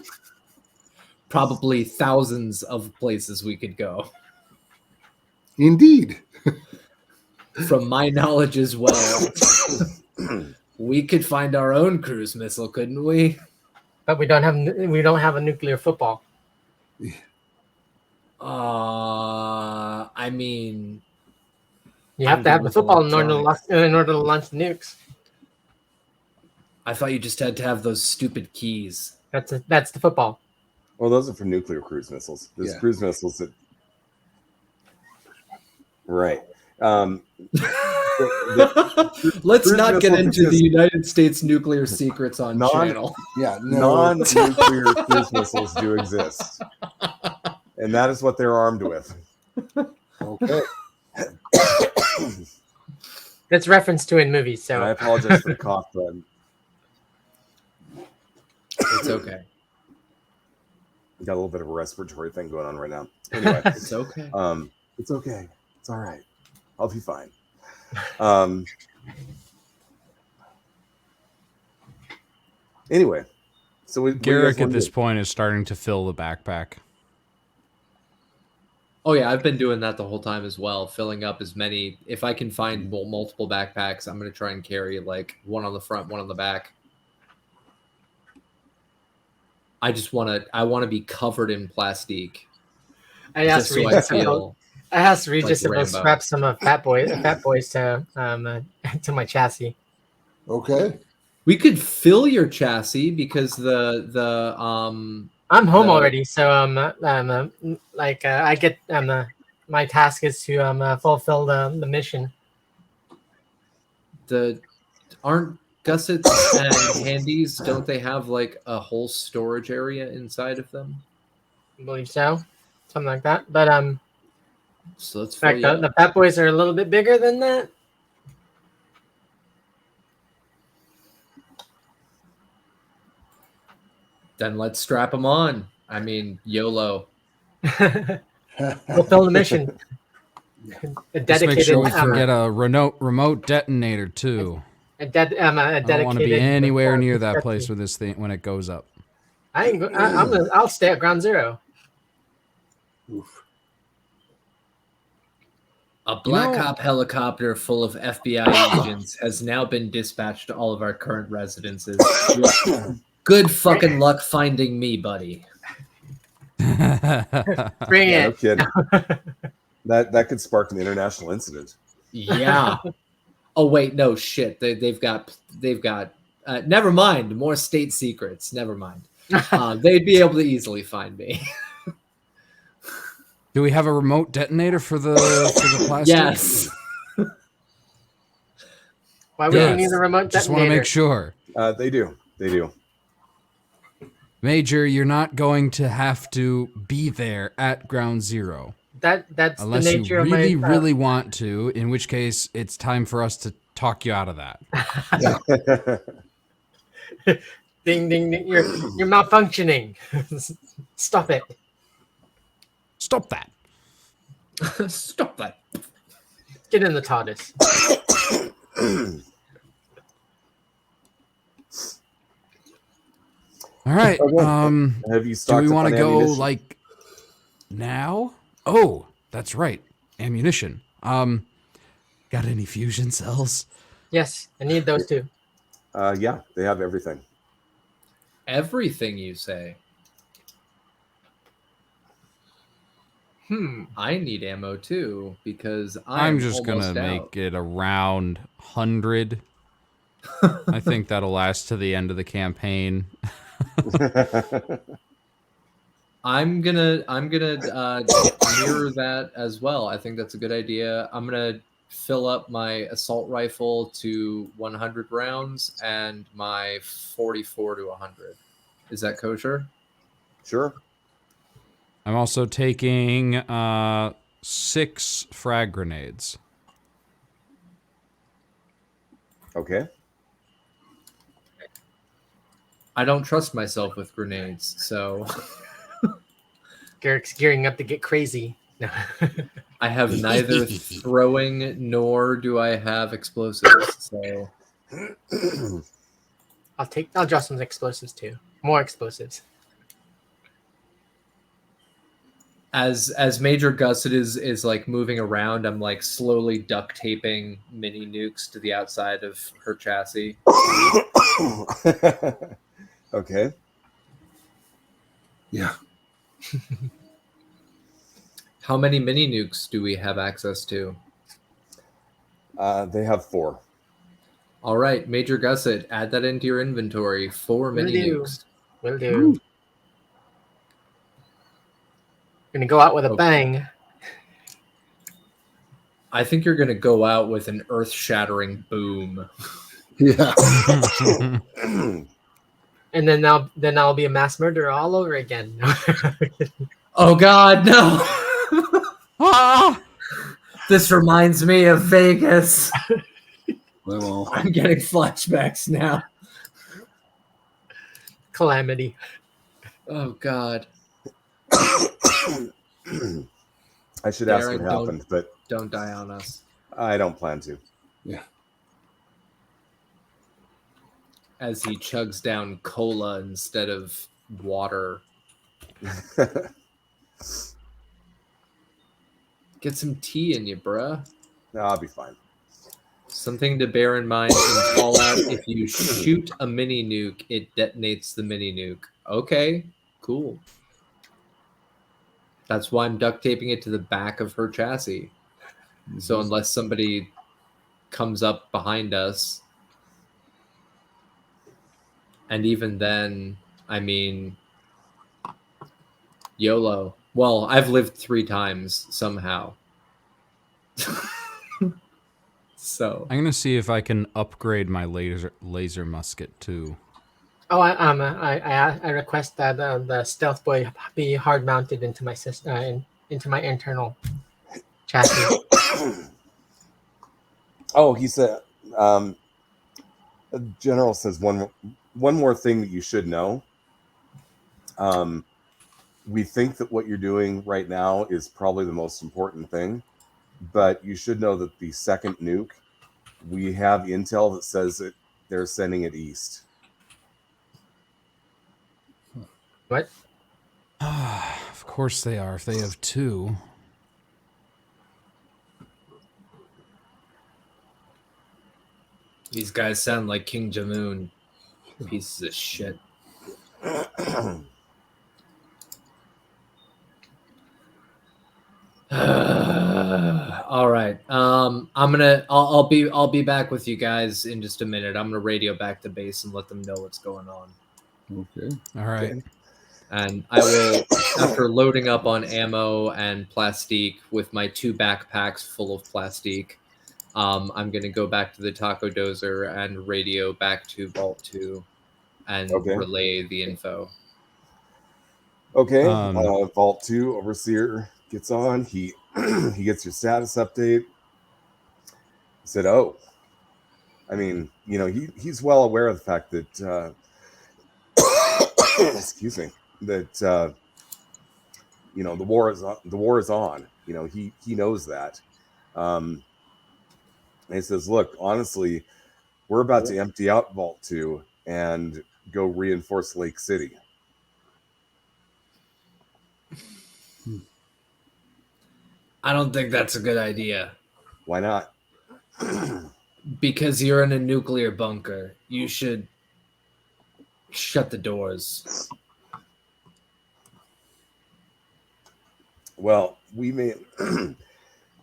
Probably thousands of places we could go. Indeed. From my knowledge as well, we could find our own cruise missile, couldn't we? But we don't have a nuclear football. I mean, You have to have the football in order to launch the nukes. I thought you just had to have those stupid keys. That's the football. Well, those are for nuclear cruise missiles. There's cruise missiles that. Right. Let's not get into the United States nuclear secrets on channel. Yeah, no. Non-nuclear cruise missiles do exist, and that is what they're armed with. Okay. That's reference to in movies. And I So apologize for the cough, but It's okay. got a little bit of a respiratory thing going on right now. Anyway, It's okay. it's okay. It's all right. I'll be fine. Anyway, so Garrick at this point is starting to fill the backpack. Oh yeah, I've been doing that the whole time as well, filling up as many. If I can find multiple backpacks, I'm going to try and carry like one on the front, one on the back. I want to be covered in plastique. I asked Just so I Regis. feel I asked Regis like if he'll Rambo. scrap some of Fat Boys to to my chassis. Okay. we could fill your chassis because I'm home The- already, so I get my task is to fulfill the mission. aren't gussets and handies, don't they have like a whole storage area inside of them? I believe so, something like that. But So let's in fill fact, you up. the Fat Boys are a little bit bigger than that. Then let's strap them on. I mean, YOLO. Fulfill the mission. A Just make dedicated, sure we can get a remote detonator too. a dedicated. I don't want to be anywhere near that construction. place with this thing when it goes up. I'll stay at ground zero. Oof. A Black know- Hawk helicopter full of FBI agents has now been dispatched to all of our current residences. Good fucking luck finding me, buddy. Bring Yeah, no it. kidding. That could spark an international incident. Yeah. Oh wait, no shit. They've got. Never mind. More state secrets. Never mind. They'd be able to easily find me. Do we have a remote detonator for the plastic? Yes. Why would you Good. need a remote Just want to detonator? make sure. They do. Major, you're not going to have to be there at ground zero. That's Unless the you nature really, of my. really want to, in which case it's time for us to talk you out of that. Ding ding ding! You're malfunctioning. Stop it. Stop that. Stop that. Get in the TARDIS. All right. Okay. Have you Do stocked we up want on to go ammunition? like now? Oh, that's right. Ammunition. Got any fusion cells? Yes, I need those too. Yeah, they have everything. Everything you say. I need ammo too because I'm just gonna make it around 100. I think that'll last to the end of the campaign. I'm gonna mirror that as well. I think that's a good idea. I'm gonna fill up my assault rifle to 100 rounds and my 44 to 100. Is that kosher? Sure. I'm also taking 6 frag grenades. Okay. I don't trust myself with grenades, so Garrick's gearing up to get crazy. No. I have neither throwing nor do I have explosives. So I'll draw some explosives too. More explosives. as Major Gusset is like moving around, I'm like slowly duct taping mini nukes to the outside of her chassis. Okay. Yeah. How many mini nukes do we have access to? They have 4. All right, Major Gusset, add that into your inventory. 4 mini nukes. Will do. Gonna go out with a Okay. bang. I think you're gonna go out with an earth-shattering boom. Yeah. And then I'll be a mass murderer all over again. Oh God, no! Ah! This reminds me of Vegas. Well, I'm getting flashbacks now. Calamity. Oh God. I should ask Darren, what happened, but Don't die on us. I don't plan to. yeah. As he chugs down cola instead of water. Get some tea in you, bruh. No, I'll be fine. Something to bear in mind in Fallout: if you shoot a mini nuke, it detonates the mini nuke. Okay, cool. That's why I'm duct taping it to the back of her chassis. So unless somebody comes up behind us, and even then, I mean, YOLO. Well, I've lived 3 times somehow. So I'm gonna see if I can upgrade my laser musket too. Oh, I request that the stealth boy be hard mounted into my into my internal chassis. Oh, he said. The general says one more thing that you should know. We think that what you're doing right now is probably the most important thing, but you should know that the second nuke, we have intel that says that they're sending it east. What? Of course they are. If they have 2. these guys sound like King Jong-un. Pieces of shit. All right. I'll be back with you guys in just a minute. I'm gonna radio back to base and let them know what's going on. Okay. All right. And I will, after loading up on ammo and plastique with my 2 backpacks full of plastique, I'm going to go back to the taco dozer and radio back to Vault 2 and Okay. relay the info. Okay. Vault 2 overseer gets on. He he gets your status update. He said, "Oh, I mean, you know, he's well aware of the fact that excuse me, that you know, the war is on. The war is on. You know, he knows that." And he says, "Look, honestly, we're about to empty out Vault 2 and go reinforce Lake City." I don't think that's a good idea. Why not? Because you're in a nuclear bunker. You should shut the doors. Well, we may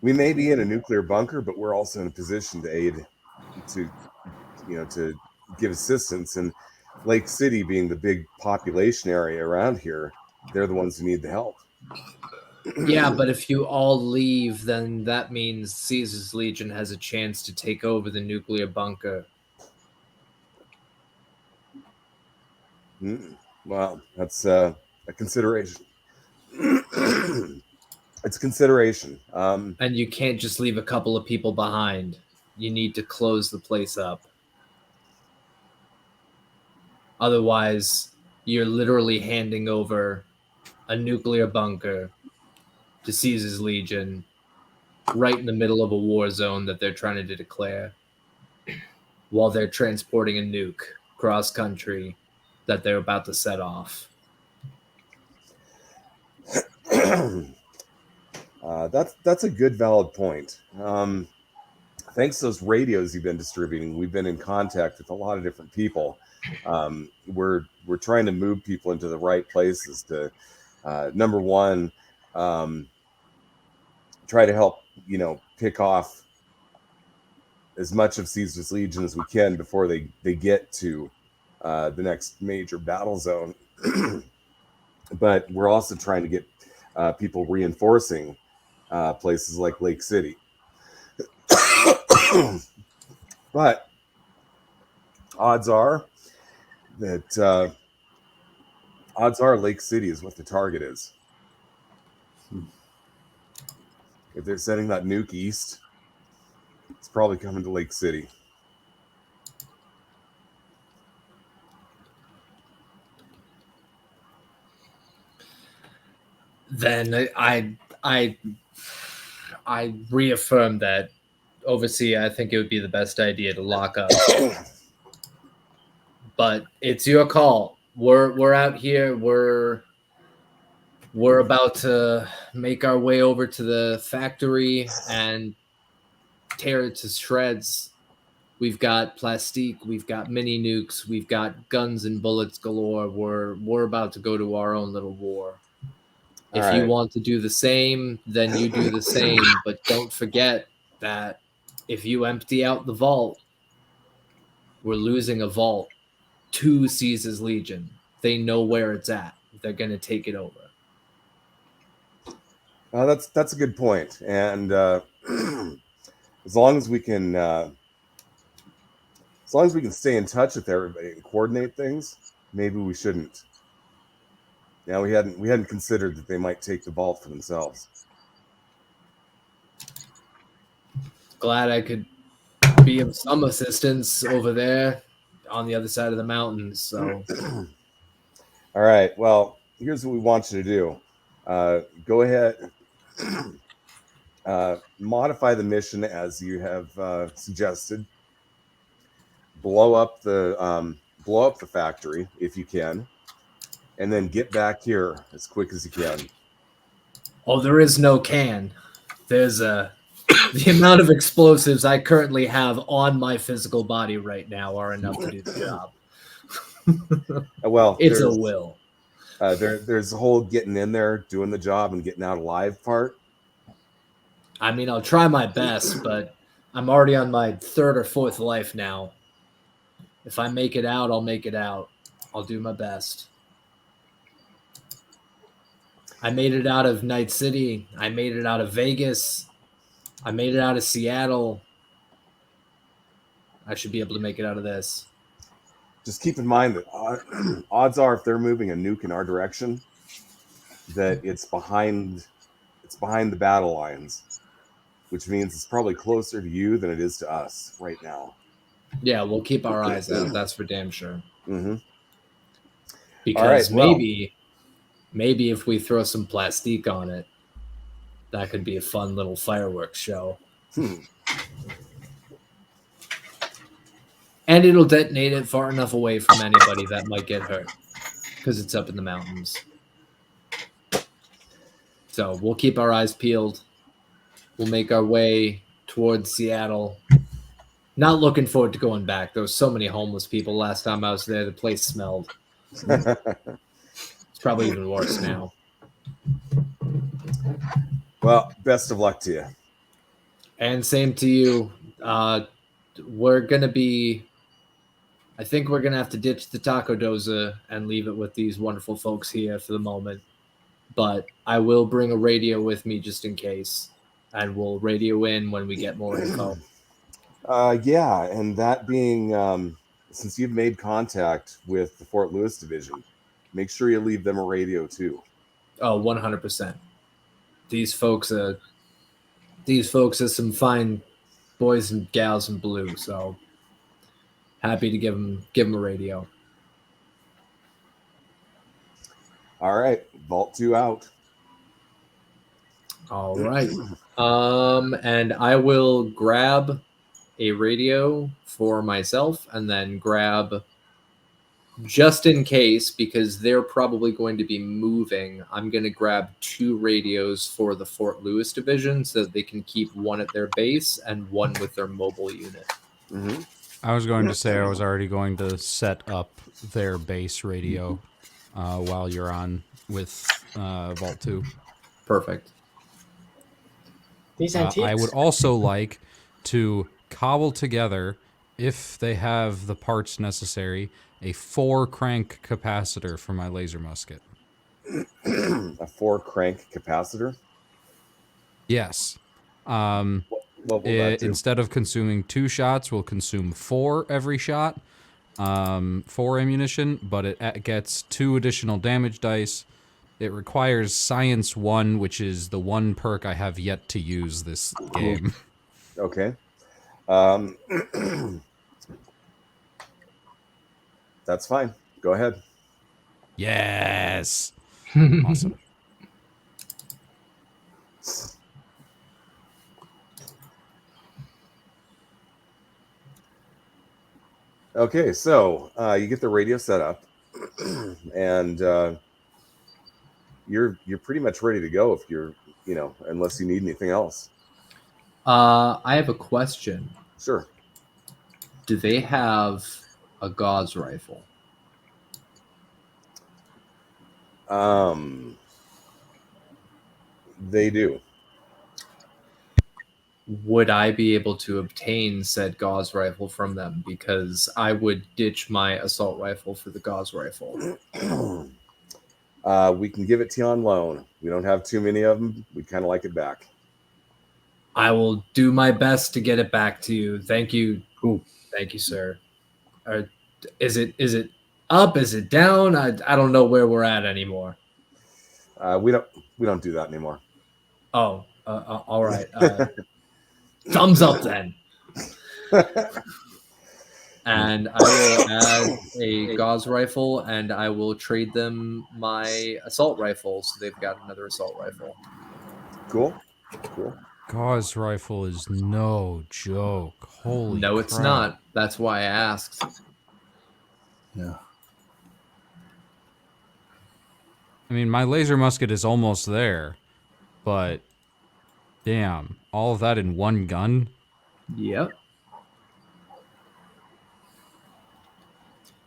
we may be in a nuclear bunker, but we're also in a position to aid, to to give assistance. And Lake City, being the big population area around here, they're the ones who need the help. Yeah, but if you all leave, then that means Caesar's Legion has a chance to take over the nuclear bunker. Well, that's a consideration. It's consideration. And you can't just leave a couple of people behind. You need to close the place up. Otherwise, you're literally handing over a nuclear bunker to Caesar's Legion right in the middle of a war zone that they're trying to declare while they're transporting a nuke cross country that they're about to set off. That's a good, valid point. Thanks to those radios you've been distributing, we've been in contact with a lot of different people. We're trying to move people into the right places to, number one, try to help, pick off as much of Caesar's Legion as we can before they get to the next major battle zone. But we're also trying to get people reinforcing places like Lake City. But odds are Lake City is what the target is. If they're sending that nuke east, it's probably coming to Lake City. Then I reaffirm that, Overseer. I think it would be the best idea to lock up. But it's your call. We're out here. We're about to make our way over to the factory and tear it to shreds. We've got plastique. We've got mini nukes. We've got guns and bullets galore. We're about to go to our own little war. If you want to do the same, then you do the same. But don't forget that if you empty out the vault, we're losing a vault to Caesar's Legion. They know where it's at. They're going to take it over. That's a good point. And as long as we can stay in touch with everybody and coordinate things, maybe we shouldn't. Yeah, we hadn't considered that they might take the vault for themselves. Glad I could be of some assistance over there on the other side of the mountains. So, all right. Well, here's what we want you to do. Go ahead, modify the mission as you have suggested. Blow up the factory if you can. And then get back here as quick as you can. Oh, there is no can. There's the amount of explosives I currently have on my physical body right now are enough to do the job. Well, it's a will. There's the whole getting in there, doing the job, and getting out alive part. I mean, I'll try my best, but I'm already on my 3rd or 4th life now. If I make it out, I'll make it out. I'll do my best. I made it out of Night City. I made it out of Vegas. I made it out of Seattle. I should be able to make it out of this. Just keep in mind that odds are, if they're moving a nuke in our direction, that it's behind the battle lines, which means it's probably closer to you than it is to us right now. Yeah, we'll keep our eyes out. That's for damn sure. Mm-hmm. Because right, well. maybe if we throw some plastique on it, that could be a fun little fireworks show. And it'll detonate it far enough away from anybody that might get hurt because it's up in the mountains. So we'll keep our eyes peeled. We'll make our way towards Seattle. Not looking forward to going back. There was so many homeless people last time I was there. The place smelled. It's probably even worse now. Well, best of luck to you. And same to you. We're going to be... I think we're going to have to ditch the taco doza and leave it with these wonderful folks here for the moment. But I will bring a radio with me just in case. And we'll radio in when we get more info. Yeah, and that being, since you've made contact with the Fort Lewis division, make sure you leave them a radio too. Oh, 100%. These folks are some fine boys and gals in blue, so happy to give them a radio. All right, Vault 2 out. All right. And I will grab a radio for myself and then grab, just in case, because they're probably going to be moving, I'm going to grab 2 radios for the Fort Lewis division so that they can keep one at their base and one with their mobile unit. Mm-hmm. I was going to say I was already going to set up their base radio while you're on with Vault 2. Perfect. These antiques. I would also like to cobble together, if they have the parts necessary, a 4-crank capacitor for my laser musket. A 4-crank capacitor? Yes. What will that do? Instead of consuming 2 shots, we'll consume 4 every shot for ammunition, but it gets 2 additional damage dice. It requires Science 1, which is the one perk I have yet to use this game. Okay. That's fine. Go ahead. Yes. Awesome. Okay, so you get the radio set up, and you're pretty much ready to go if you're, unless you need anything else. I have a question. Sure. Do they have a gauze rifle? They do. Would I be able to obtain said gauze rifle from them? Because I would ditch my assault rifle for the gauze rifle. We can give it to you on loan. We don't have too many of them. We'd kind of like it back. I will do my best to get it back to you. Thank you. Cool. Thank you, sir. Is it up? Is it down? I don't know where we're at anymore. We don't do that anymore. Oh, all right. Thumbs up then. And I will add a gauze rifle, and I will trade them my assault rifle, so they've got another assault rifle. Cool. Gauze rifle is no joke. Holy No, crap. it's not. That's why I asked. Yeah. I mean, my laser musket is almost there, but damn, all of that in one gun? Yep.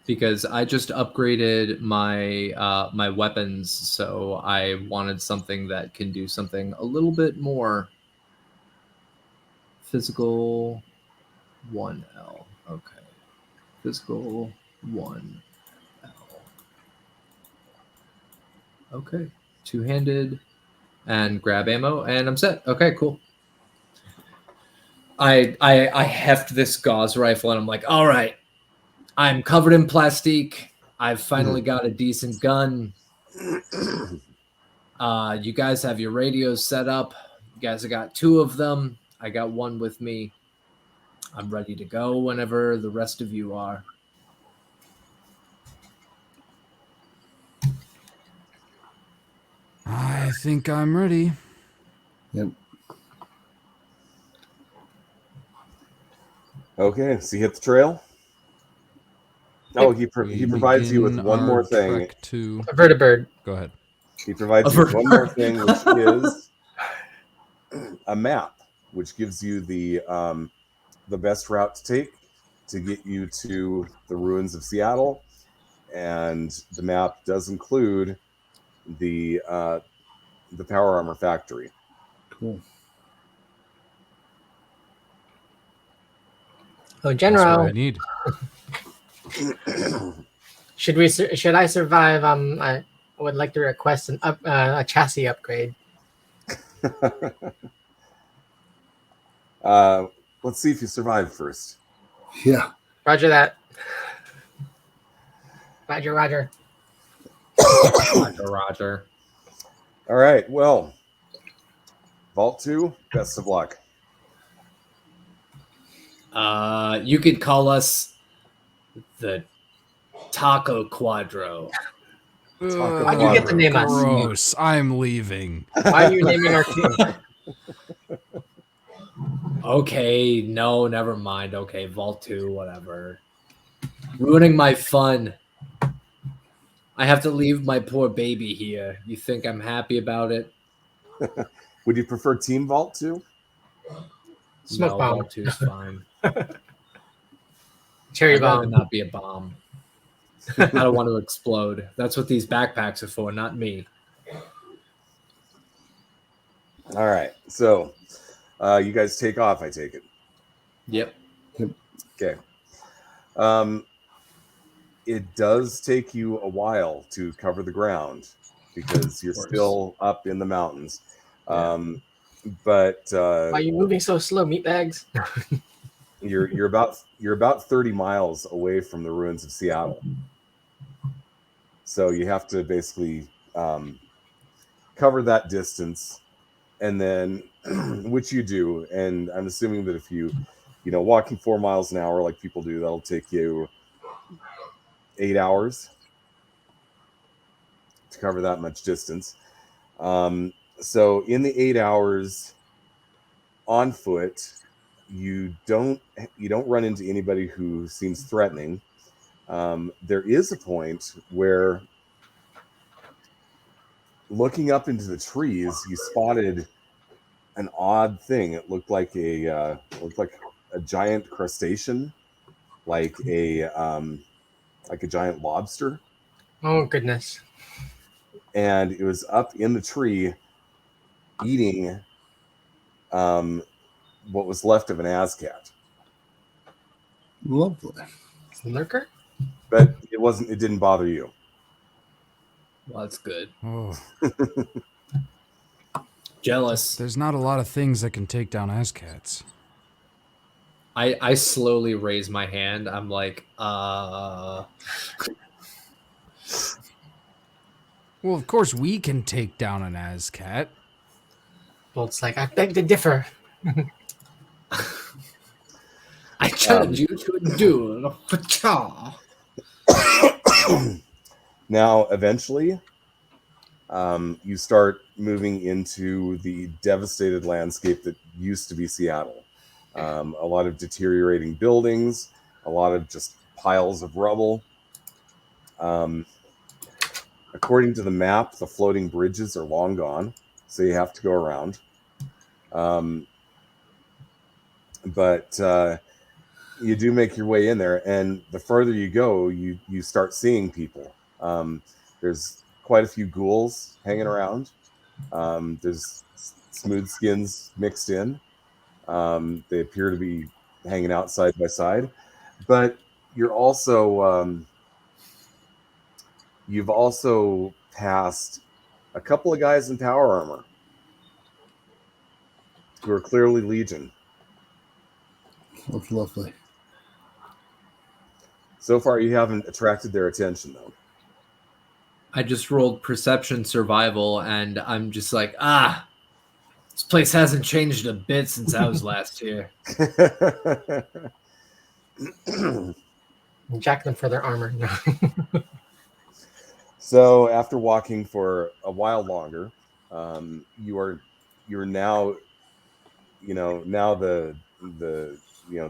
Because I just upgraded my my weapons, so I wanted something that can do something a little bit more. Physical 1L. Okay. Physical 1L. Okay. two-handed and grab ammo, and I'm set. Okay, cool. I heft this gauze rifle, and I'm like, all right, I'm covered in plastique. I've finally got a decent gun. You guys have your radios set up. You guys have got 2 of them. I got one with me. I'm ready to go whenever the rest of you are. I think I'm ready. Yep. Okay, so you hit the trail. Oh, he provides you with begin one more our thing. trek to... A vertibird. Go ahead. He provides you with one more thing, which is a map, which gives you the best route to take to get you to the ruins of Seattle, and the map does include the power armor factory. Cool. Oh, That's what I General, need. should I survive? I would like to request a chassis upgrade. Let's see if you survive first. Yeah. Roger that. Roger, Roger. Roger. All right, well, Vault 2, best of luck. You could call us the Taco Quadro. Why'd you get to name us? Gross. I'm leaving. Why are you naming our team? Okay, no, never mind. Okay, Vault 2, whatever. Ruining my fun. I have to leave my poor baby here. You think I'm happy about it? Would you prefer Team Vault 2? Smoke no, bomb. Vault 2's fine. Cherry I'd rather bomb. not be a bomb. I don't want to explode. That's what these backpacks are for, not me. All right, so you guys take off, I take it. Yep. Okay. It does take you a while to cover the ground because you're still up in the mountains. But Why are you moving so slow, meatbags? you're about 30 miles away from the ruins of Seattle. So you have to basically cover that distance, and then which you do. And I'm assuming that if you walking 4 miles an hour like people do, that'll take you 8 hours to cover that much distance. So in the 8 hours on foot, you don't run into anybody who seems threatening. There is a point where, looking up into the trees, you spotted an odd thing. It looked like a giant crustacean, like a giant lobster, Oh goodness. and it was up in the tree eating what was left of an ASCAT. Lovely. Lurker? But it didn't bother you. Well, that's good. Oh, Jealous. there's not a lot of things that can take down ASCATs. I slowly raise my hand. I'm like, Well, of course we can take down an ASCAT. Bolt's like, I beg to differ. I challenge you to a duel. Pacha. Now, eventually, you start moving into the devastated landscape that used to be Seattle. A lot of deteriorating buildings, a lot of just piles of rubble. According to the map, the floating bridges are long gone, so you have to go around. But you do make your way in there, and the further you go, you start seeing people. There's quite a few ghouls hanging around. There's smooth skins mixed in. They appear to be hanging out side by side, but you're also you've also passed a couple of guys in power armor who are clearly Legion. That's lovely. So far, you haven't attracted their attention, though. I just rolled perception survival, and I'm just like, this place hasn't changed a bit since I was last here. Jack them for their armor. No. So after walking for a while longer, you're now, now the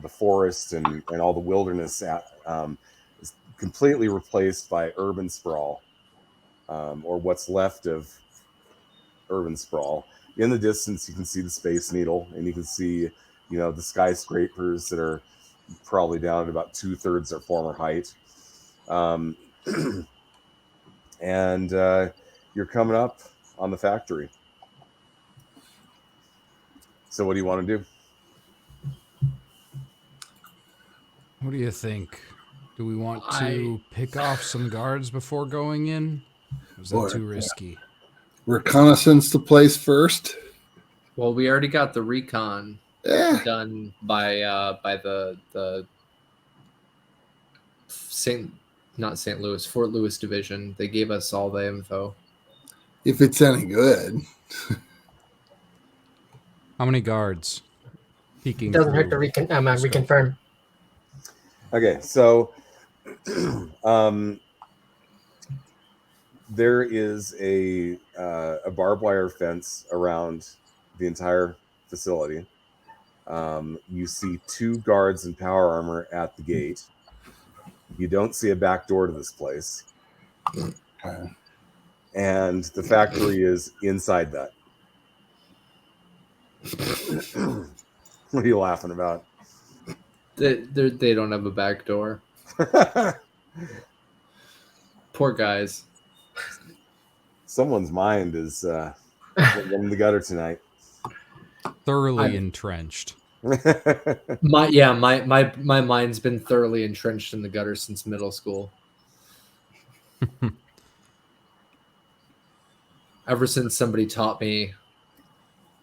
forest and all the wilderness is completely replaced by urban sprawl, or what's left of urban sprawl. In the distance, you can see the Space Needle, and you can see, the skyscrapers that are probably down at about 2/3 their former height. And you're coming up on the factory. So what do you want to do? What do you think? Do we want to pick off some guards before going in? Or is that too risky? Reconnaissance the place first. Well, we already got the recon done by the Fort Lewis division. They gave us all the info. If it's any good. How many guards? Peeking. It doesn't hurt to reconfirm. Okay, so there is a barbed wire fence around the entire facility. You see 2 guards in power armor at the gate. You don't see a back door to this place. Okay. And the factory is inside that. What are you laughing about? They don't have a back door. Poor guys. Someone's mind is in the gutter tonight. Thoroughly entrenched. My mind's been thoroughly entrenched in the gutter since middle school. Ever since somebody taught me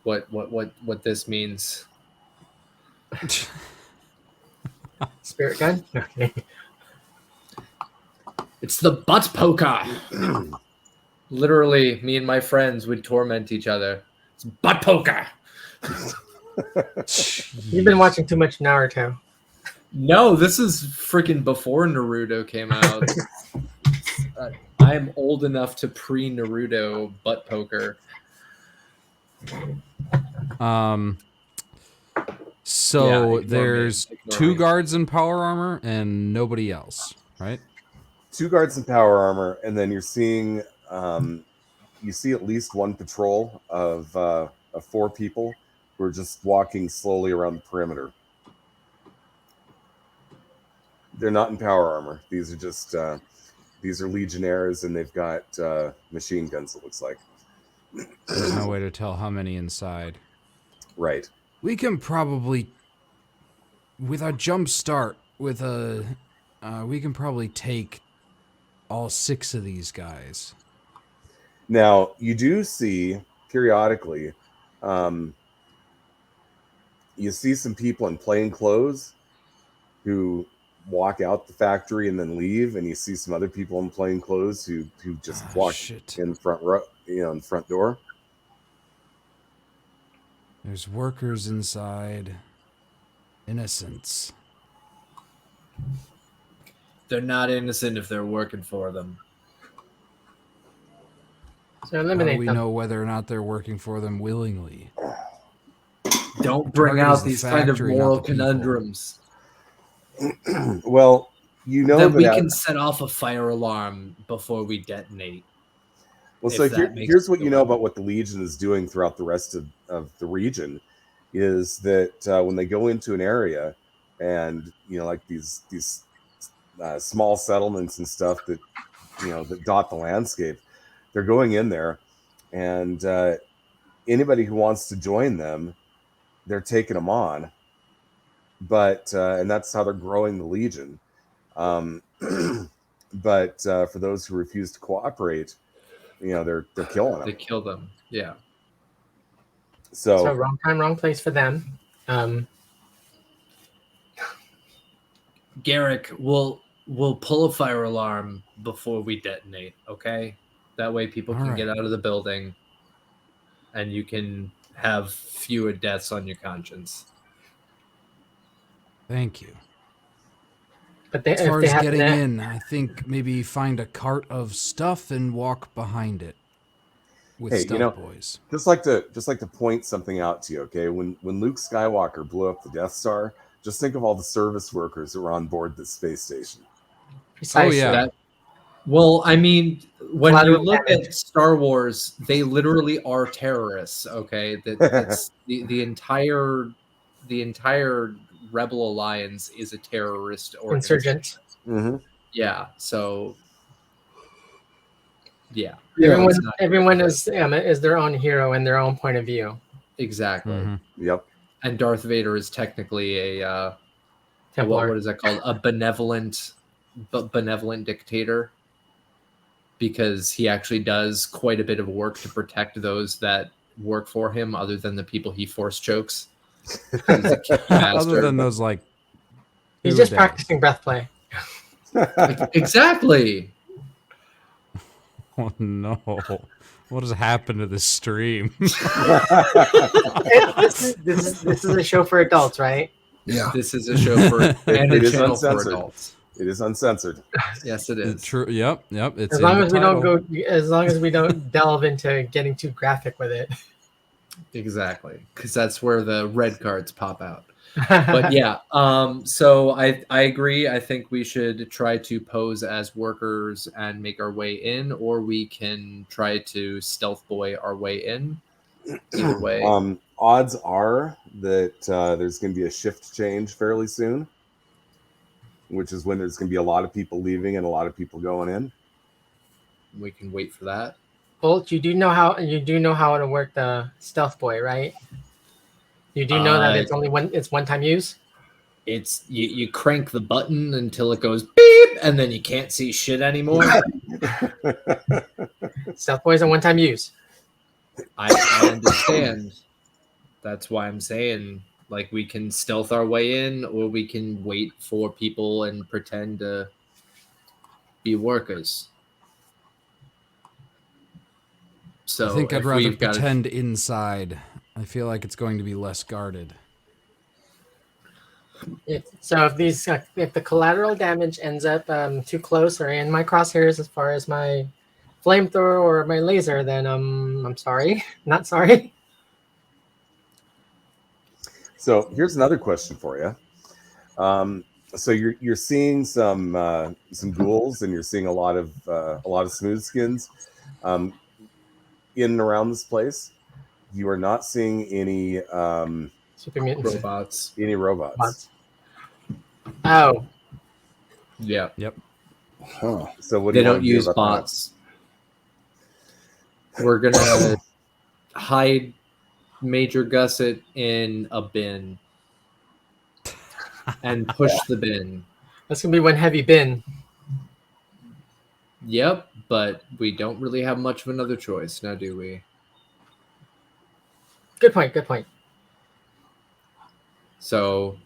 what this means. Spirit gun? Okay. It's the butt poker. Literally, me and my friends would torment each other. It's butt poker. You've been watching too much Naruto. No, this is freaking before Naruto came out. I am old enough to pre-Naruto butt poker. So Yeah, there's ignore 2 me. guards in power armor and nobody else, right? 2 guards in power armor, and then you're seeing you see at least 1 patrol of 4 people who are just walking slowly around the perimeter. They're not in power armor. These are just these are legionnaires, and they've got machine guns, it looks like. There's no way to tell how many inside. Right. We can probably, with a jump start, we can probably take all 6 of these guys. Now, you do see periodically, you see some people in plain clothes who walk out the factory and then leave, and you see some other people in plain clothes who just walk in the front row, in the front door. There's workers inside. Innocents. They're not innocent if they're working for them. So How do eliminate we them. know whether or not they're working for them willingly? Don't bring Target is out the these kind of factory, not moral the people. conundrums. Well, you know Then we that. can set off a fire alarm before we detonate. Well, if so that makes here's it what you know go. about what the Legion is doing throughout the rest of the region, is that when they go into an area, and like these small settlements and stuff that that dot the landscape, they're going in there, and anybody who wants to join them, they're taking them on. But and that's how they're growing the Legion. But for those who refuse to cooperate, they're killing They them. kill them. Yeah. So wrong time, wrong place for them. Garrick, we'll pull a fire alarm before we detonate, okay? That way people All can right. get out of the building and you can have fewer deaths on your conscience. Thank you. But As far if they as happen getting to, in, I think maybe find a cart of stuff and walk behind it with Hey, stealth boys. just like to point something out to you, okay? When Luke Skywalker blew up the Death Star, just think of all the service workers who were on board this space station. precisely. yeah. Well, I mean, when Collateral you look damage. at Star Wars, they literally are terrorists, okay? That's the entire Rebel Alliance is a terrorist organization. Insurgent. Mm-hmm. Yeah, so yeah. Everyone is their own hero in their own point of view. Exactly. Mm-hmm. Yep. And Darth Vader is technically a Templar. what is that called? A benevolent dictator, because he actually does quite a bit of work to protect those that work for him, other than the people he force chokes. He's a Other bastard. than those, like, He's 2 just a day. practicing breath play. Exactly. Oh no! What has happened to this stream? This is a show for adults, right? Yeah. This is a show for and It a is channel for uncensored. adults. It is uncensored. Yes, it is. True. Yep. It's As long in as the we don't title. go, as long as we don't delve into getting too graphic with it. Exactly, because that's where the red cards pop out. But yeah, so I agree. I think we should try to pose as workers and make our way in, or we can try to stealth boy our way in. Either way, Odds are that there's going to be a shift change fairly soon, which is when there's going to be a lot of people leaving and a lot of people going in. we can wait for that. Bolt, you do know how to work the stealth boy, right? You do know that it's only one time use. It's you crank the button until it goes beep, and then you can't see shit anymore. Stealth boy is a one time use. I understand. That's why I'm saying, like, we can stealth our way in, or we can wait for people and pretend to be workers. So I think I'd if rather we've got pretend inside. I feel like it's going to be less guarded. If the collateral damage ends up too close or in my crosshairs as far as my flamethrower or my laser, then I'm sorry, not sorry. So here's another question for you. So you're seeing some ghouls, and you're seeing a lot of smooth skins in and around this place. You are not seeing any Super mutants. robots. any robots. Oh, Yeah, Yep. Huh. So what do they you want don't to do use about bots. We're gonna hide Major Gusset in a bin and push the bin. that's gonna be one heavy bin. Yep, but we don't really have much of another choice now, do we? Good point. Good point. So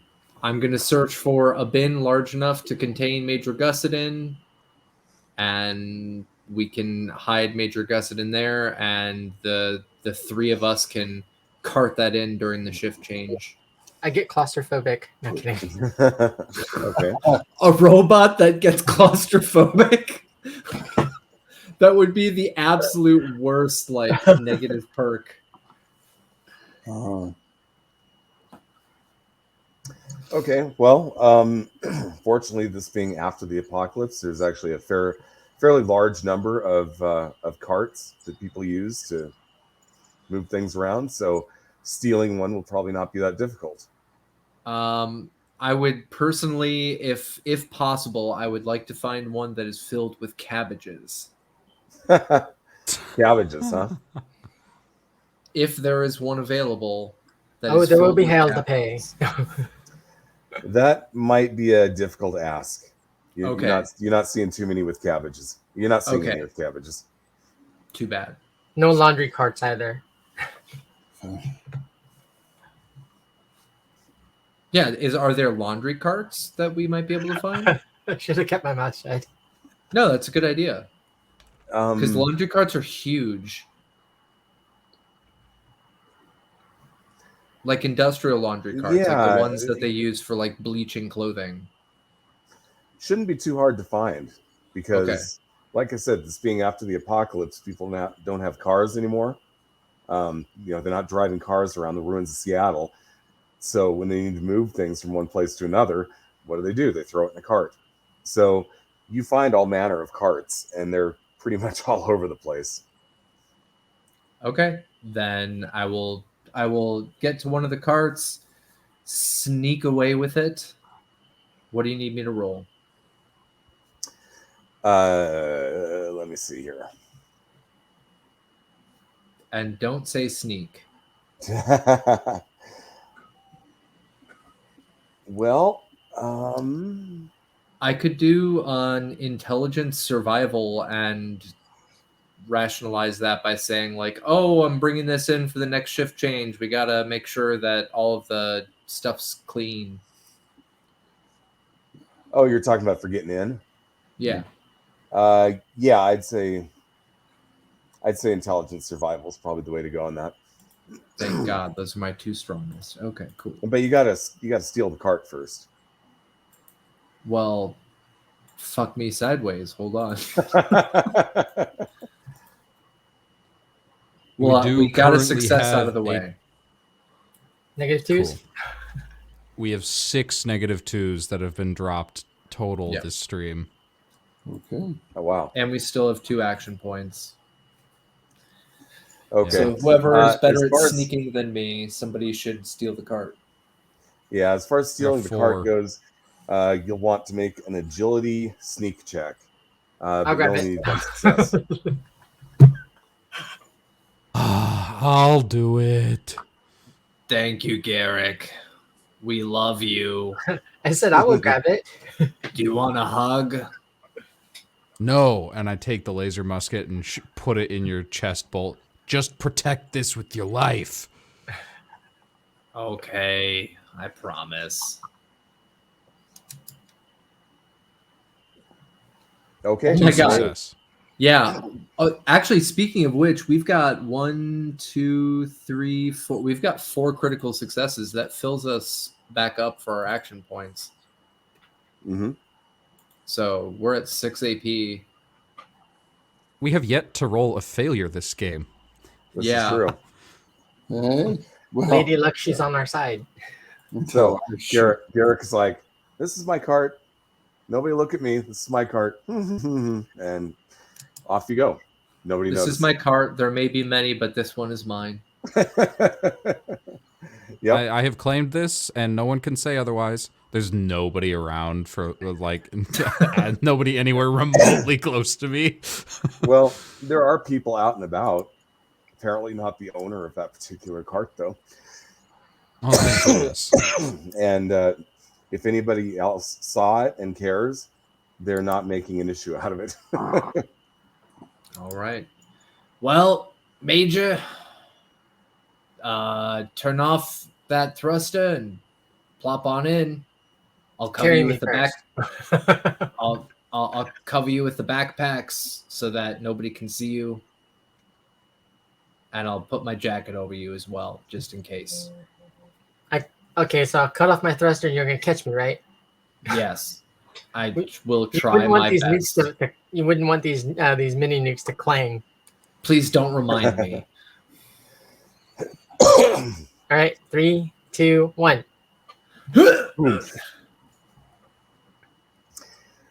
I'm going to search for a bin large enough to contain Major Gusset in, and we can hide Major Gusset in there, and the three of us can cart that in during the shift change. I get claustrophobic. No kidding. Okay. A robot that gets claustrophobic? That would be the absolute worst, like, negative perk. Okay. Well, fortunately, this being after the apocalypse, there's actually a fairly large number of carts that people use to move things around. So stealing one will probably not be that difficult. I would personally, if possible, I would like to find one that is filled with cabbages. Cabbages, huh? If there is one available. There will filled be with hell to pay. cabbages. That might be a difficult ask. Okay. You're not seeing too many with cabbages. You're not seeing Okay. any with cabbages. Too bad. No laundry carts either. Yeah, are there laundry carts that we might be able to find? I should have kept my mouth shut. No, that's a good idea. Because Um, laundry carts are huge. Like industrial laundry carts, like the yeah, ones that they use for like bleaching clothing. shouldn't be too hard to find because, Okay. like I said, this being after the apocalypse, people now don't have cars anymore. They're not driving cars around the ruins of Seattle. So when they need to move things from one place to another, what do? They throw it in a cart. So you find all manner of carts, and they're pretty much all over the place. Okay. Then I will get to one of the carts, sneak away with it. What do you need me to roll? Let me see here. And don't say sneak. Well, I could do an intelligence survival and rationalize that by saying like, oh, I'm bringing this in for the next shift change. We got to make sure that all of the stuff's clean. oh, you're talking about for getting in? Yeah. Yeah, I'd say intelligence survival is probably the way to go on that. Thank God. Those are my two strongest. Okay, cool. But you gotta steal the cart first. Well, fuck me sideways. Hold on. Well, we got a currently success out have of the a- way. Negative twos. Cool. We have 6 -2s that have been dropped total Yep. this stream. Okay. Oh wow. And we still have 2 action points. Okay. So whoever is As better at far as- sneaking than me, somebody should steal the cart. Yeah, as far as stealing the Therefore- cart goes, you'll want to make an agility sneak check. But I'll you grab only it. need one success. I'll do it. Thank you, Garrick. We love you. I said I will grab it. Do you want a hug? No, and I take the laser musket and put it in your chest bolt. Just protect this with your life. Okay, I promise. Okay. Oh my God. Success. Yeah. Actually, speaking of which, we've got 1, 2, 3, 4. We've got 4 critical successes. That fills us back up for our action points. Mm-hmm. So we're at 6 AP. We have yet to roll a failure this game. This Yeah. is true. Hey, well, Lady Luck, she's on our side. So sure. Garrick is like, "This is my cart. Nobody look at me. This is my cart." And off you go. Nobody This notices. is my cart. There may be many, but this one is mine. Yep. I have claimed this, and no one can say otherwise. There's nobody around for, like, nobody anywhere remotely close to me. Well, there are people out and about. Apparently not the owner of that particular cart, though. Oh, thank goodness. And if anybody else saw it and cares, they're not making an issue out of it. All right. Well, Major, turn off that thruster and plop on in. I'll cover Carry you me with the back. first. I'll cover you with the backpacks so that nobody can see you. And I'll put my jacket over you as well, just in case. Okay, so I'll cut off my thruster and you're going to catch me, right? Yes. I will You try wouldn't want my these best. nukes you wouldn't want these mini nukes to clang. Please don't remind me. All right, 3, 2, 1.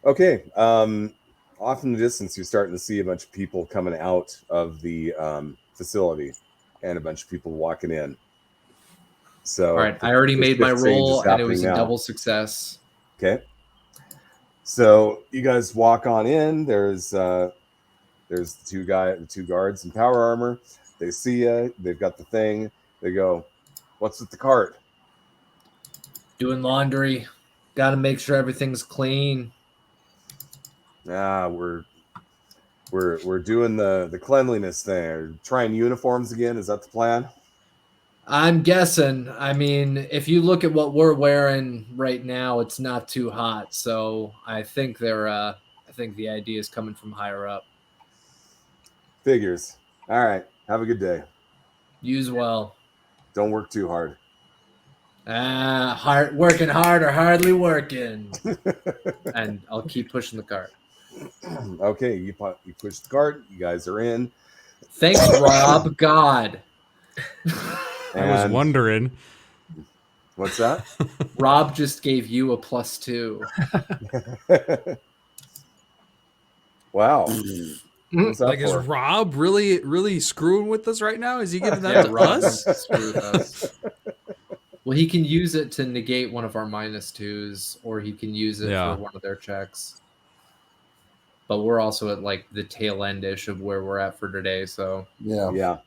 Okay. Off in the distance, you're starting to see a bunch of people coming out of the facility and a bunch of people walking in. So, All right, I already made my shift change is roll, and it was a happening now. double success. Okay. So you guys walk on in. There's the two guards in power armor. They see you. They've got the thing. They go, "What's with the cart?" Doing laundry. Got to make sure everything's clean. We're we're doing the cleanliness thing. Trying uniforms again. Is that the plan? I'm guessing. I mean, if you look at what we're wearing right now, it's not too hot. So I think I think the idea is coming from higher up. Figures. All right. Have a good day. Use well. Don't work too hard. Working hard or hardly working. And I'll keep pushing the cart. Okay, you push the cart. You guys are in. Thanks, Rob. God. I was wondering. What's that? Rob just gave you a +2. Wow. What's that Like, is for? Rob really screwing with us right now? Is he giving that Yeah, to Rob us? screwed us. Well, he can use it to negate one of our -2s, or he can use it Yeah. for one of their checks. But we're also at like the tail end-ish of where we're at for today, so Yeah. Yeah.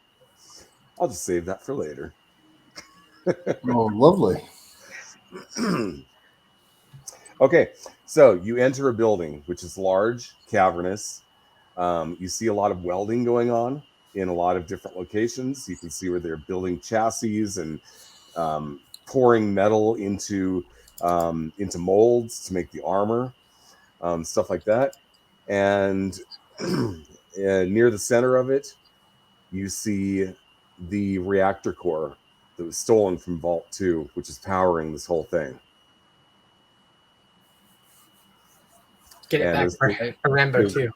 I'll just save that for later. Oh, lovely. Okay, so you enter a building which is large, cavernous. You see a lot of welding going on in a lot of different locations. You can see where they're building chassis and pouring metal into molds to make the armor, stuff like that. And near the center of it, you see the reactor core that was stolen from Vault 2, which is powering this whole thing. Get it And back for Rambo there's- too.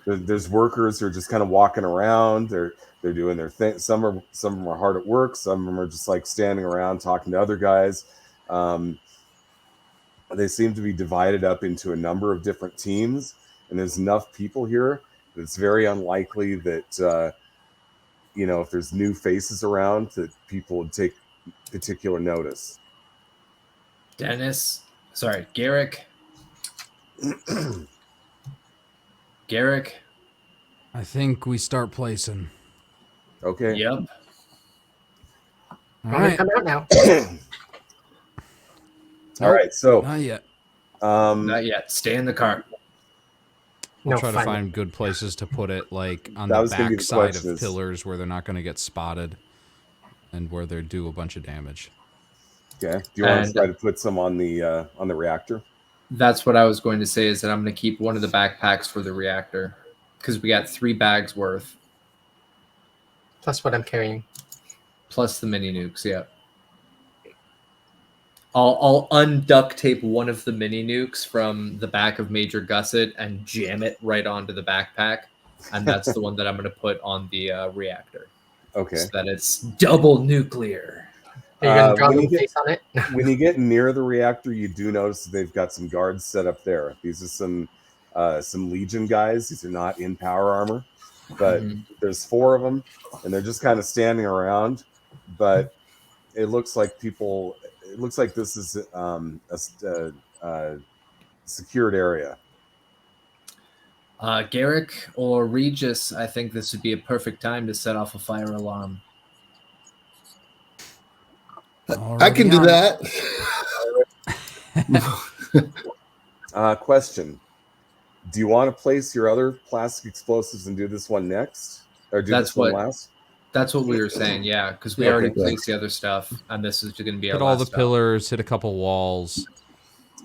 There's workers who are just kind of walking around. They're doing their thing. Some of them are hard at work. Some of them are just like standing around talking to other guys. They seem to be divided up into a number of different teams, and there's enough people here that it's very unlikely that if there's new faces around, that people would take particular notice. Garrick. Garrick. I think we start placing. Okay. Yep. All I'm gonna right. come out now. All right. So Not yet. Not yet. Stay in the cart. I'll No, try to fine. find good places to put it, like on That the was gonna be the back side question of is- pillars where they're not going to get spotted and where they do a bunch of damage. okay. Do you want to And- try to put some on the reactor? That's what I was going to say, is that I'm going to keep one of the backpacks for the reactor, because we got 3 bags worth, Plus what I'm carrying. plus the mini nukes. Yeah. I'll unduct tape one of the mini nukes from the back of Major Gusset and jam it right onto the backpack, and that's the one that I'm going to put on the reactor, Okay. so that it's double nuclear. Are you gonna draw when the you get- face on it? When you get near the reactor, you do notice that they've got some guards set up there. These are some Legion guys. These are not in power armor, but there's 4 of them, and they're just kind of standing around. But it looks like this is a secured area. Garrick or Regis, I think this would be a perfect time to set off a fire alarm. I can do that. Question: do you want to place your other plastic explosives and do this one next, or do That's this one what- last? That's what we were saying, yeah, because we Okay, already good. placed the other stuff, and this is going to be our Hit all last the stop. pillars, hit a couple walls.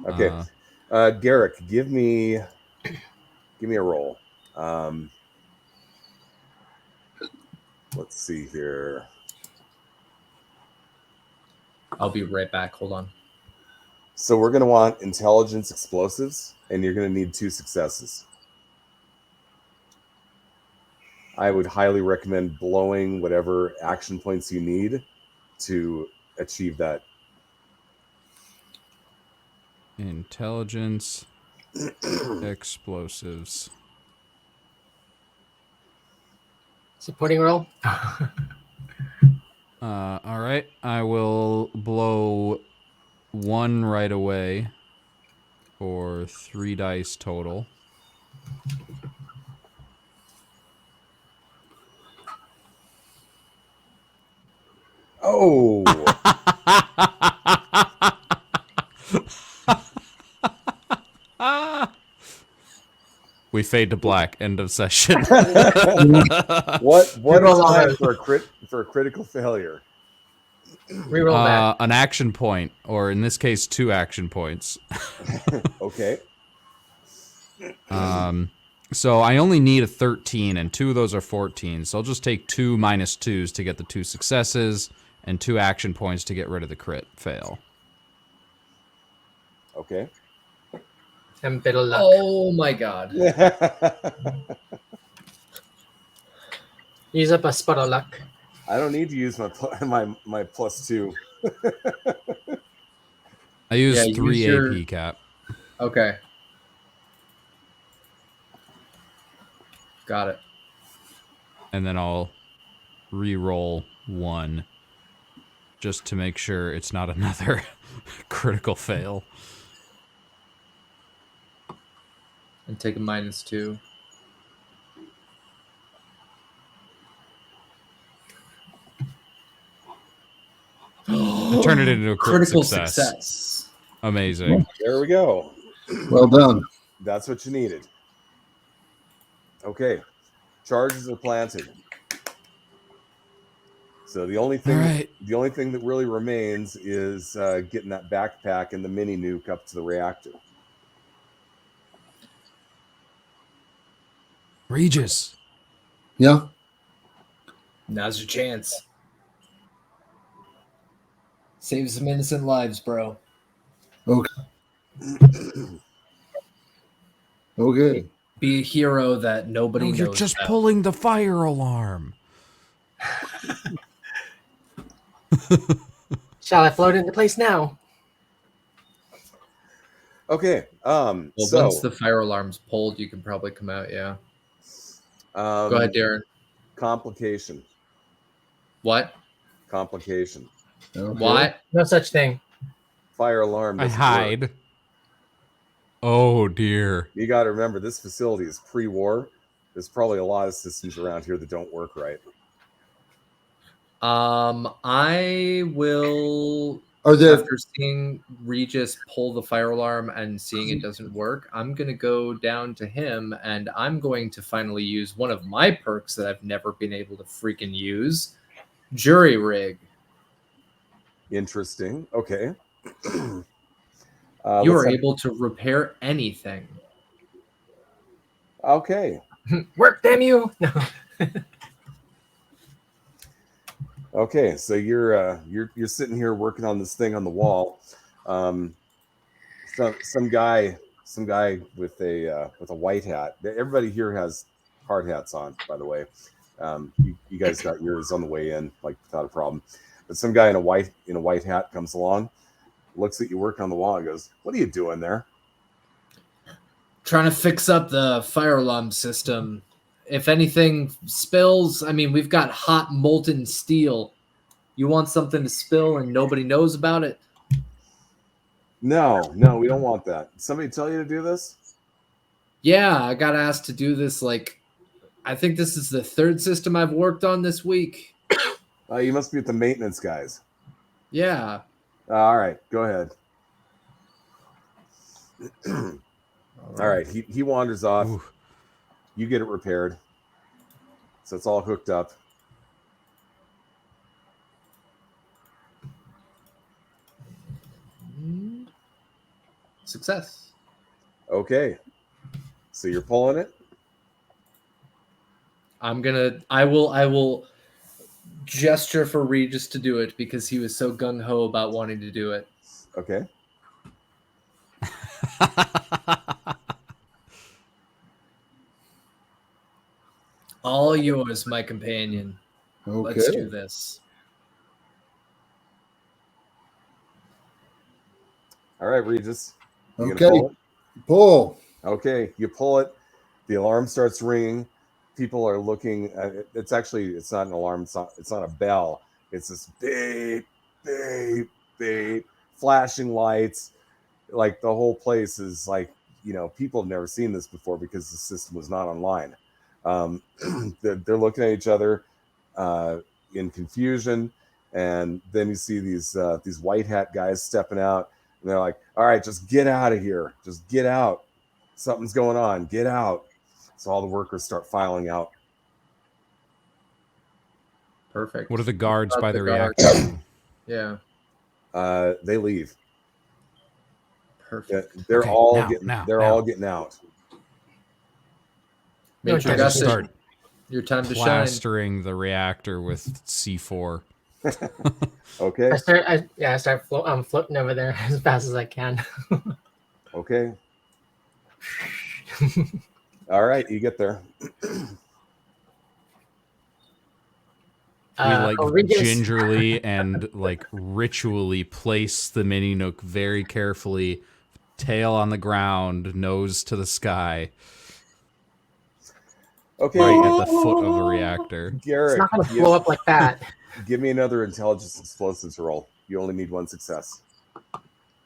Okay. Garrick, give me a roll. Let's see here. I'll be right back. Hold on. So we're going to want intelligence explosives, and you're going to need 2 successes. I would highly recommend blowing whatever action points you need to achieve that. Intelligence, explosives. Supporting roll. All right. I will blow 1 right away for 3 dice total. Oh, We fade to black. End of session. What roll all time those. for a critical failure? Reroll that. An action point, or in this case, 2 action points. Okay. So I only need a 13, and 2 of those are 14. So I'll just take 2 minus 2s to get the 2 successes, and 2 action points to get rid of the crit fail. Okay. And bit of luck. Oh my god. Use up a spot of luck. I don't need to use my +2. I use Yeah, use 3 your- AP cap. Okay. Got it. And then I'll re-roll 1 just to make sure it's not another critical fail. And take a -2. I turn it into a Critical success. success. Amazing. There we go. Well done. That's what you needed. Okay. Charges are planted. So the only thing All right. that really remains is getting that backpack and the mini nuke up to the reactor. Regis. Yeah. Now's your chance. Save some innocent lives, bro. Okay. Okay. Be a hero that nobody No, knows. you're just about. pulling the fire alarm. Shall I float into place now? Okay. Well, So once the fire alarm's pulled, you can probably come out. Yeah. Go ahead, Darren. Complication. What? Complication. Okay. What? No such thing. Fire alarm. I doesn't work. hide. Oh dear. You got to remember, this facility is pre-war. There's probably a lot of systems around here that don't work right. I will. Are there After seeing Regis pull the fire alarm and seeing it doesn't work, I'm gonna go down to him and I'm going to finally use one of my perks that I've never been able to freaking use, jury rig. Interesting. Okay. You let's are have- able to repair anything. Okay. Work, damn you! No. Okay. So you're sitting here working on this thing on the wall. Some guy with a white hat. Everybody here has hard hats on, by the way. You guys got yours on the way in, like without a problem. But some guy in a white hat comes along, looks at you working on the wall, and goes, "What are you doing there?" Trying to fix up the fire alarm system. If anything spills, I mean, we've got hot molten steel. You want something to spill and nobody knows about it? No, we don't want that. Somebody tell you to do this? Yeah, I got asked to do this. Like, I think this is the 3rd system I've worked on this week. You must be with the maintenance guys. Yeah. All right, go ahead. All right, he wanders off. Ooh. You get it repaired. So it's all hooked up. Success. Okay. So you're pulling it? I will gesture for Regis to do it because he was so gung-ho about wanting to do it. Okay. All yours, my companion. Okay. Let's do this. All right, Regis. You Okay. gonna pull it? Pull. Okay, you pull it. The alarm starts ringing. People are looking. It's not an alarm. It's not a bell. It's this beep, beep, beep, flashing lights. Like the whole place is like, people have never seen this before because the system was not online. They're looking at each other in confusion, and then you see these white hat guys stepping out, and they're like, "All right, just get out of here. Just get out. Something's going on. Get out." So all the workers start filing out. Perfect. What are the guards About by the the guards. reactor doing? Yeah. They leave. Perfect. They're Okay, all now, getting. now, they're now. all getting out. No Major I just Gusset. Gusset, start your time to shine. plastering the reactor with C4. Okay. I start floating over there as fast as I can. Okay. All right, you get there. We like Regis, gingerly and like ritually place the mini nuke very carefully, tail on the ground, nose to the sky, Okay, right at the foot of the reactor. it's Garrick, not going to blow up like that. give me another intelligence explosives roll. You only need one success.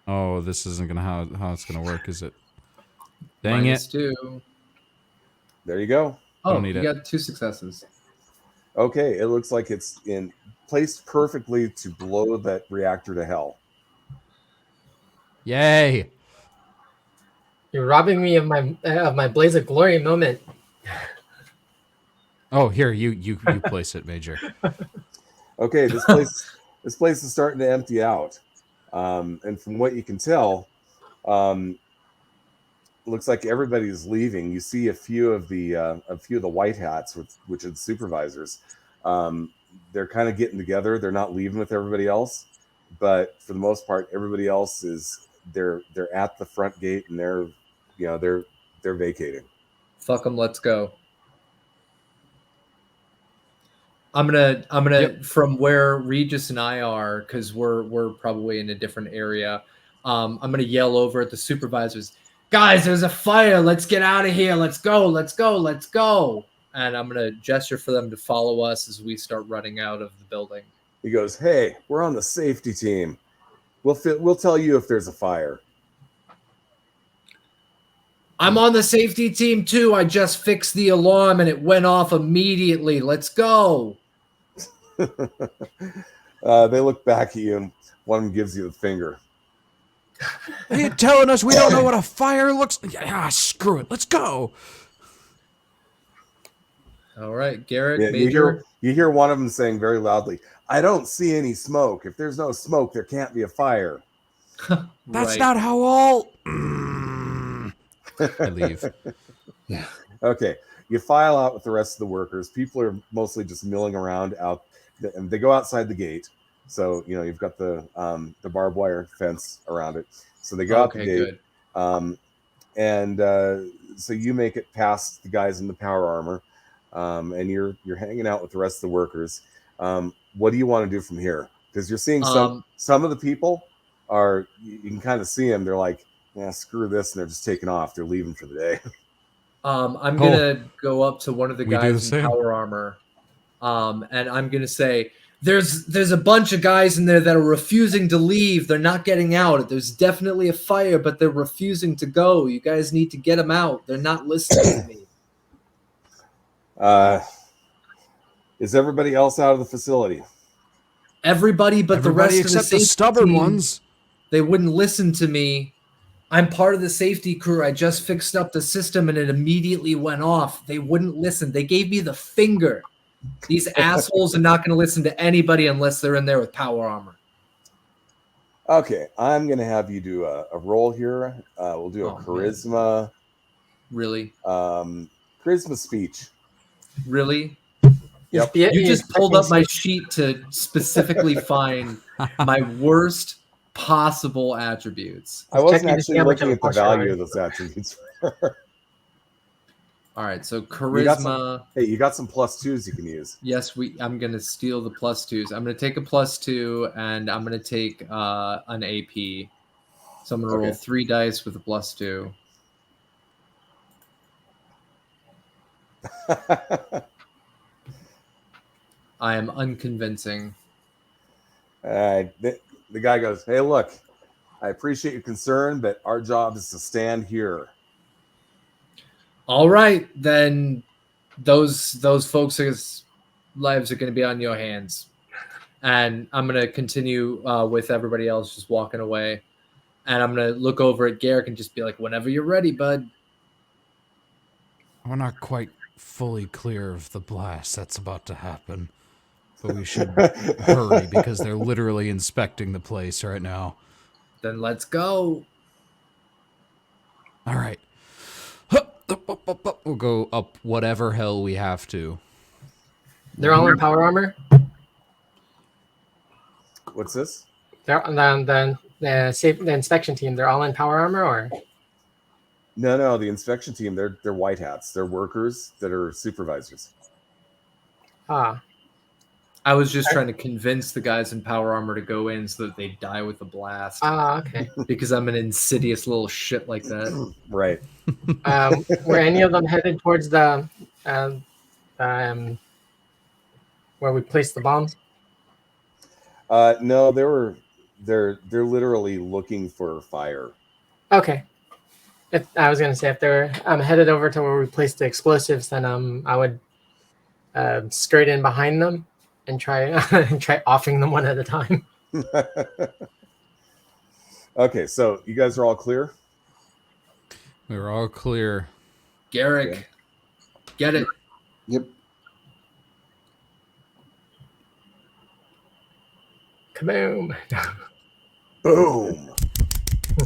Oh, this isn't gonna how it's gonna work, is it? Dang it! -2. There you go. Oh, Don't need you it. got 2 successes. Okay, it looks like it's placed perfectly to blow that reactor to hell. Yay! You're robbing me of my blaze of glory moment. Oh, here you place it, Major. Okay, this place is starting to empty out, and from what you can tell, looks like everybody's leaving. You see a few of the white hats, which are the supervisors. They're kind of getting together. They're not leaving with everybody else, but for the most part, everybody else is they're at the front gate and they're vacating. Fuck them. Let's go. I'm gonna from where Regis and I are, because we're probably in a different area. I'm gonna yell over at the supervisors, guys, there's a fire. Let's get out of here. Let's go. Let's go. Let's go. And I'm gonna gesture for them to follow us as we start running out of the building. He goes, "Hey, we're on the safety team. We'll tell you if there's a fire." I'm on the safety team too. I just fixed the alarm and it went off immediately. Let's go. They look back at you and one of them gives you the finger. Are you telling us we don't know what a fire looks like? Ah, screw it. Let's go. All right, Garrett, Yeah, Major. you hear one of them saying very loudly, "I don't see any smoke. If there's no smoke, there can't be a fire." That's Right. not how all. I leave. Yeah. Okay, you file out with the rest of the workers. People are mostly just milling around out, and they go outside the gate. So you've got the barbed wire fence around it. So they go out the Okay, gate, good. and so you make it past the guys in the power armor, and you're hanging out with the rest of the workers. What do you want to do from here? Because you're seeing some of the people are you can kind of see them. They're like, "Yeah, screw this," and they're just taking off. They're leaving for the day. I'm gonna go up to one of the We do guys the in same. power armor, and I'm gonna say, "There's a bunch of guys in there that are refusing to leave. They're not getting out. There's definitely a fire, but they're refusing to go. You guys need to get them out. They're not listening to me." Is everybody else out of the facility? Everybody but Everybody the rest except of the the stubborn team, ones. They wouldn't listen to me. I'm part of the safety crew. I just fixed up the system and it immediately went off. They wouldn't listen. They gave me the finger. These assholes are not going to listen to anybody unless they're in there with power armor. Okay, I'm gonna have you do a roll here. We'll do a charisma. Really? Charisma speech. Really? Yep. You just pulled up my sheet to specifically find my worst possible attributes. I wasn't actually looking at the value of those attributes. All right, so charisma. You got some +2s you can use. Yes, I'm gonna steal the +2s. I'm gonna take a +2 and I'm gonna take an AP. So I'm gonna roll 3 dice with a +2. I am unconvincing. The guy goes, "Hey, look, I appreciate your concern, but our job is to stand here." All right, then those folks' lives are going to be on your hands. And I'm going to continue with everybody else just walking away. And I'm going to look over at Garrick and just be like, "Whenever you're ready, bud." We're not quite fully clear of the blast that's about to happen. But we should hurry because they're literally inspecting the place right now. Then let's go. All right. We'll go up whatever hell we have to. They're all in power armor. What's this? They're the inspection team. They're all in power armor, or No, the inspection team, they're white hats. They're workers that are supervisors. ah. I was just trying to convince the guys in power armor to go in so that they die with the blast. Okay. Because I'm an insidious little shit like that. Right. Were any of them headed towards the where we placed the bombs? No, they're literally looking for fire. Okay. I was gonna say if they're headed over to where we placed the explosives, then I would skirt in behind them and try offing them one at a time. Okay, so you guys are all clear? We're all clear. Garrick, Okay. get it. Yep. Kaboom! Boom.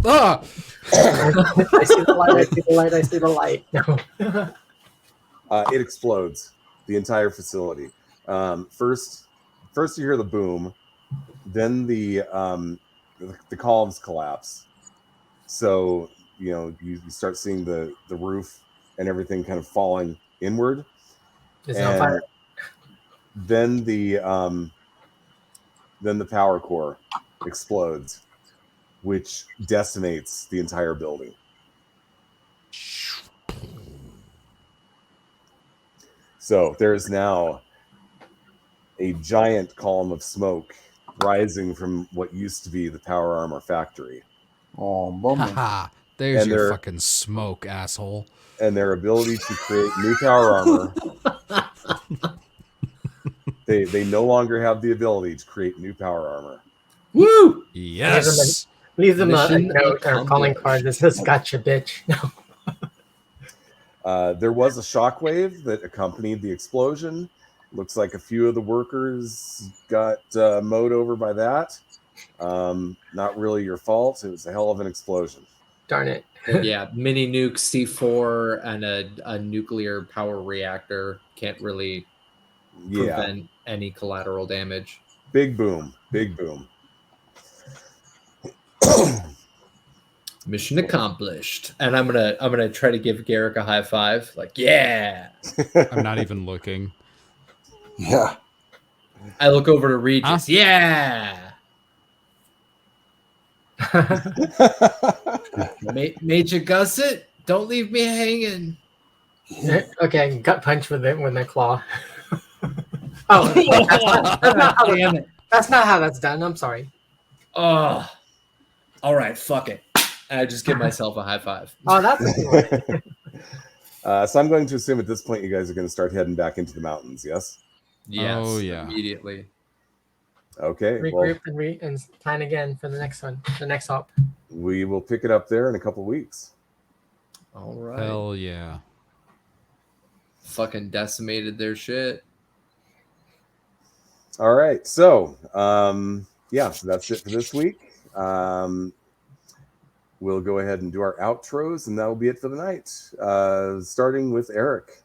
Ah! I see the light. I see the light. I see the light. No. It explodes the entire facility. First you hear the boom, then the columns collapse. So you start seeing the roof and everything kind of falling inward. It's on fire. Then the power core explodes, which decimates the entire building. So there is now a giant column of smoke rising from what used to be the power armor factory. Oh, bummer. Haha. There's And your they're- fucking smoke, asshole. And their ability to create new power armor. They no longer have the ability to create new power armor. Woo! Yes. Leave them a Mission note or calling accomplished. card that says "Gotcha, bitch." No. There was a shockwave that accompanied the explosion. Looks like a few of the workers got mowed over by that. Not really your fault. It was a hell of an explosion. Darn it. Yeah, mini nuke, C4, and a nuclear power reactor can't really Yeah, prevent any collateral damage. big boom, big boom. Mission accomplished. And I'm gonna try to give Garrick a high five. Like, yeah. I'm not even looking. Yeah. I look over to Regis. Yeah. Made you gusset? Don't leave me hanging. Okay, gut punch with the claw. Oh, that's not how Damn it. that's not how that's done. I'm sorry. Oh. All right, fuck it. I just give myself a high five. Oh, that's a good one. So I'm going to assume at this point you guys are going to start heading back into the mountains, yes? Yes. Oh, yeah. Immediately. Okay. Well, Regroup and plan again for the next one, the next hop. we will pick it up there in a couple weeks. All right. Hell yeah. Fucking decimated their shit. All right. So, yeah, so that's it for this week. We'll go ahead and do our outros, and that will be it for the night. Starting with Eric.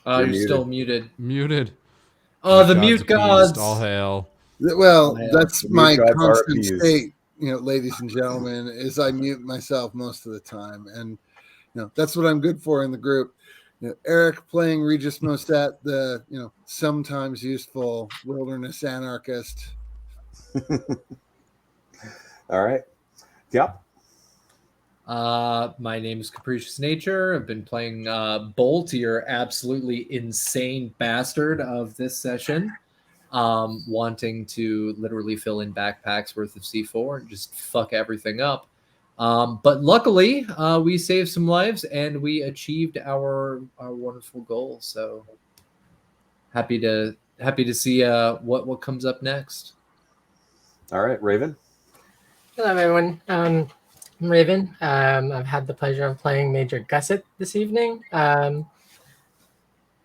You're muted. still muted. Muted. Oh, the Gods mute appeased, gods. All hail. Well, Yeah. that's The my mute gods are constant appeased. state, ladies and gentlemen, is I mute myself most of the time. And, that's what I'm good for in the group. Eric playing Regis Mosset, the, sometimes useful wilderness anarchist. All right. Yep. My name is Capricious Nature. I've been playing Bolt, your absolutely insane bastard of this session, wanting to literally fill in backpacks worth of C4 and just fuck everything up. But luckily, we saved some lives and we achieved our wonderful goal. So happy to see what comes up next. All right, Raven. Hello, everyone. I'm Raven. I've had the pleasure of playing Major Gusset this evening. I'm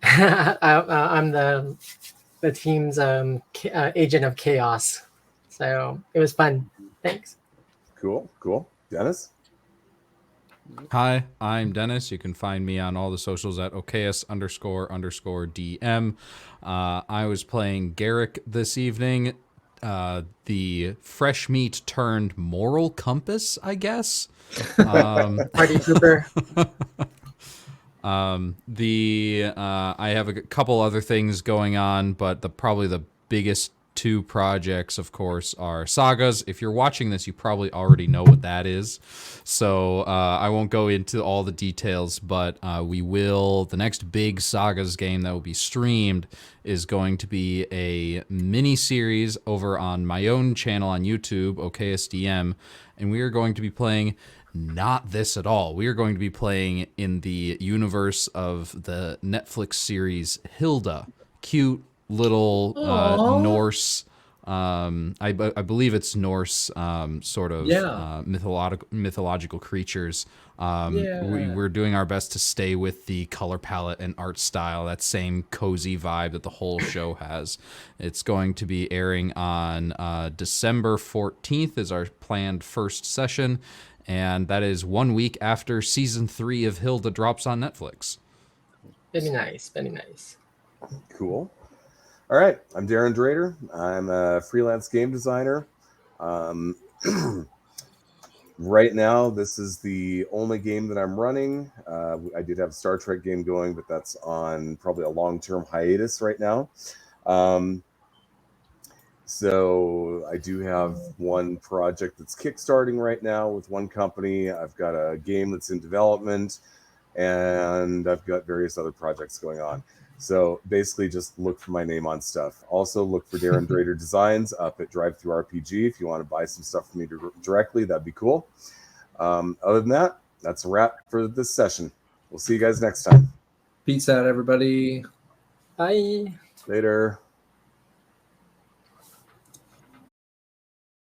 the team's agent of chaos, so it was fun. Thanks. Cool. Dennis? Hi, I'm Dennis. You can find me on all the socials at oks__DM. I was playing Garrick this evening, the fresh meat turned moral compass, I guess. Party Trooper. I have a couple other things going on, but probably the biggest two projects, of course, are sagas. If you're watching this, you probably already know what that is, so I won't go into all the details, but we will. The next big sagas game that will be streamed is going to be a mini series over on my own channel on YouTube, OKSDM, and we are going to be playing not this at all. We are going to be playing in the universe of the Netflix series Hilda. Cute little Norse. I believe it's Norse sort of mythological creatures. We're doing our best to stay with the color palette and art style, that same cozy vibe that the whole show has. It's going to be airing on December 14th is our planned first session, and that is 1 week after season 3 of Hilda drops on Netflix. Very nice. Cool. All right, I'm Darren Drader. I'm a freelance game designer. Right now, this is the only game that I'm running. I did have a Star Trek game going, but that's on probably a long-term hiatus right now. So I do have one project that's kickstarting right now with one company. I've got a game that's in development, and I've got various other projects going on. So basically just look for my name on stuff. Also look for Darren Drader Designs up at DriveThruRPG. If you want to buy some stuff from me directly, that'd be cool. Other than that, that's a wrap for this session. We'll see you guys next time. Peace out, everybody. Bye. Later.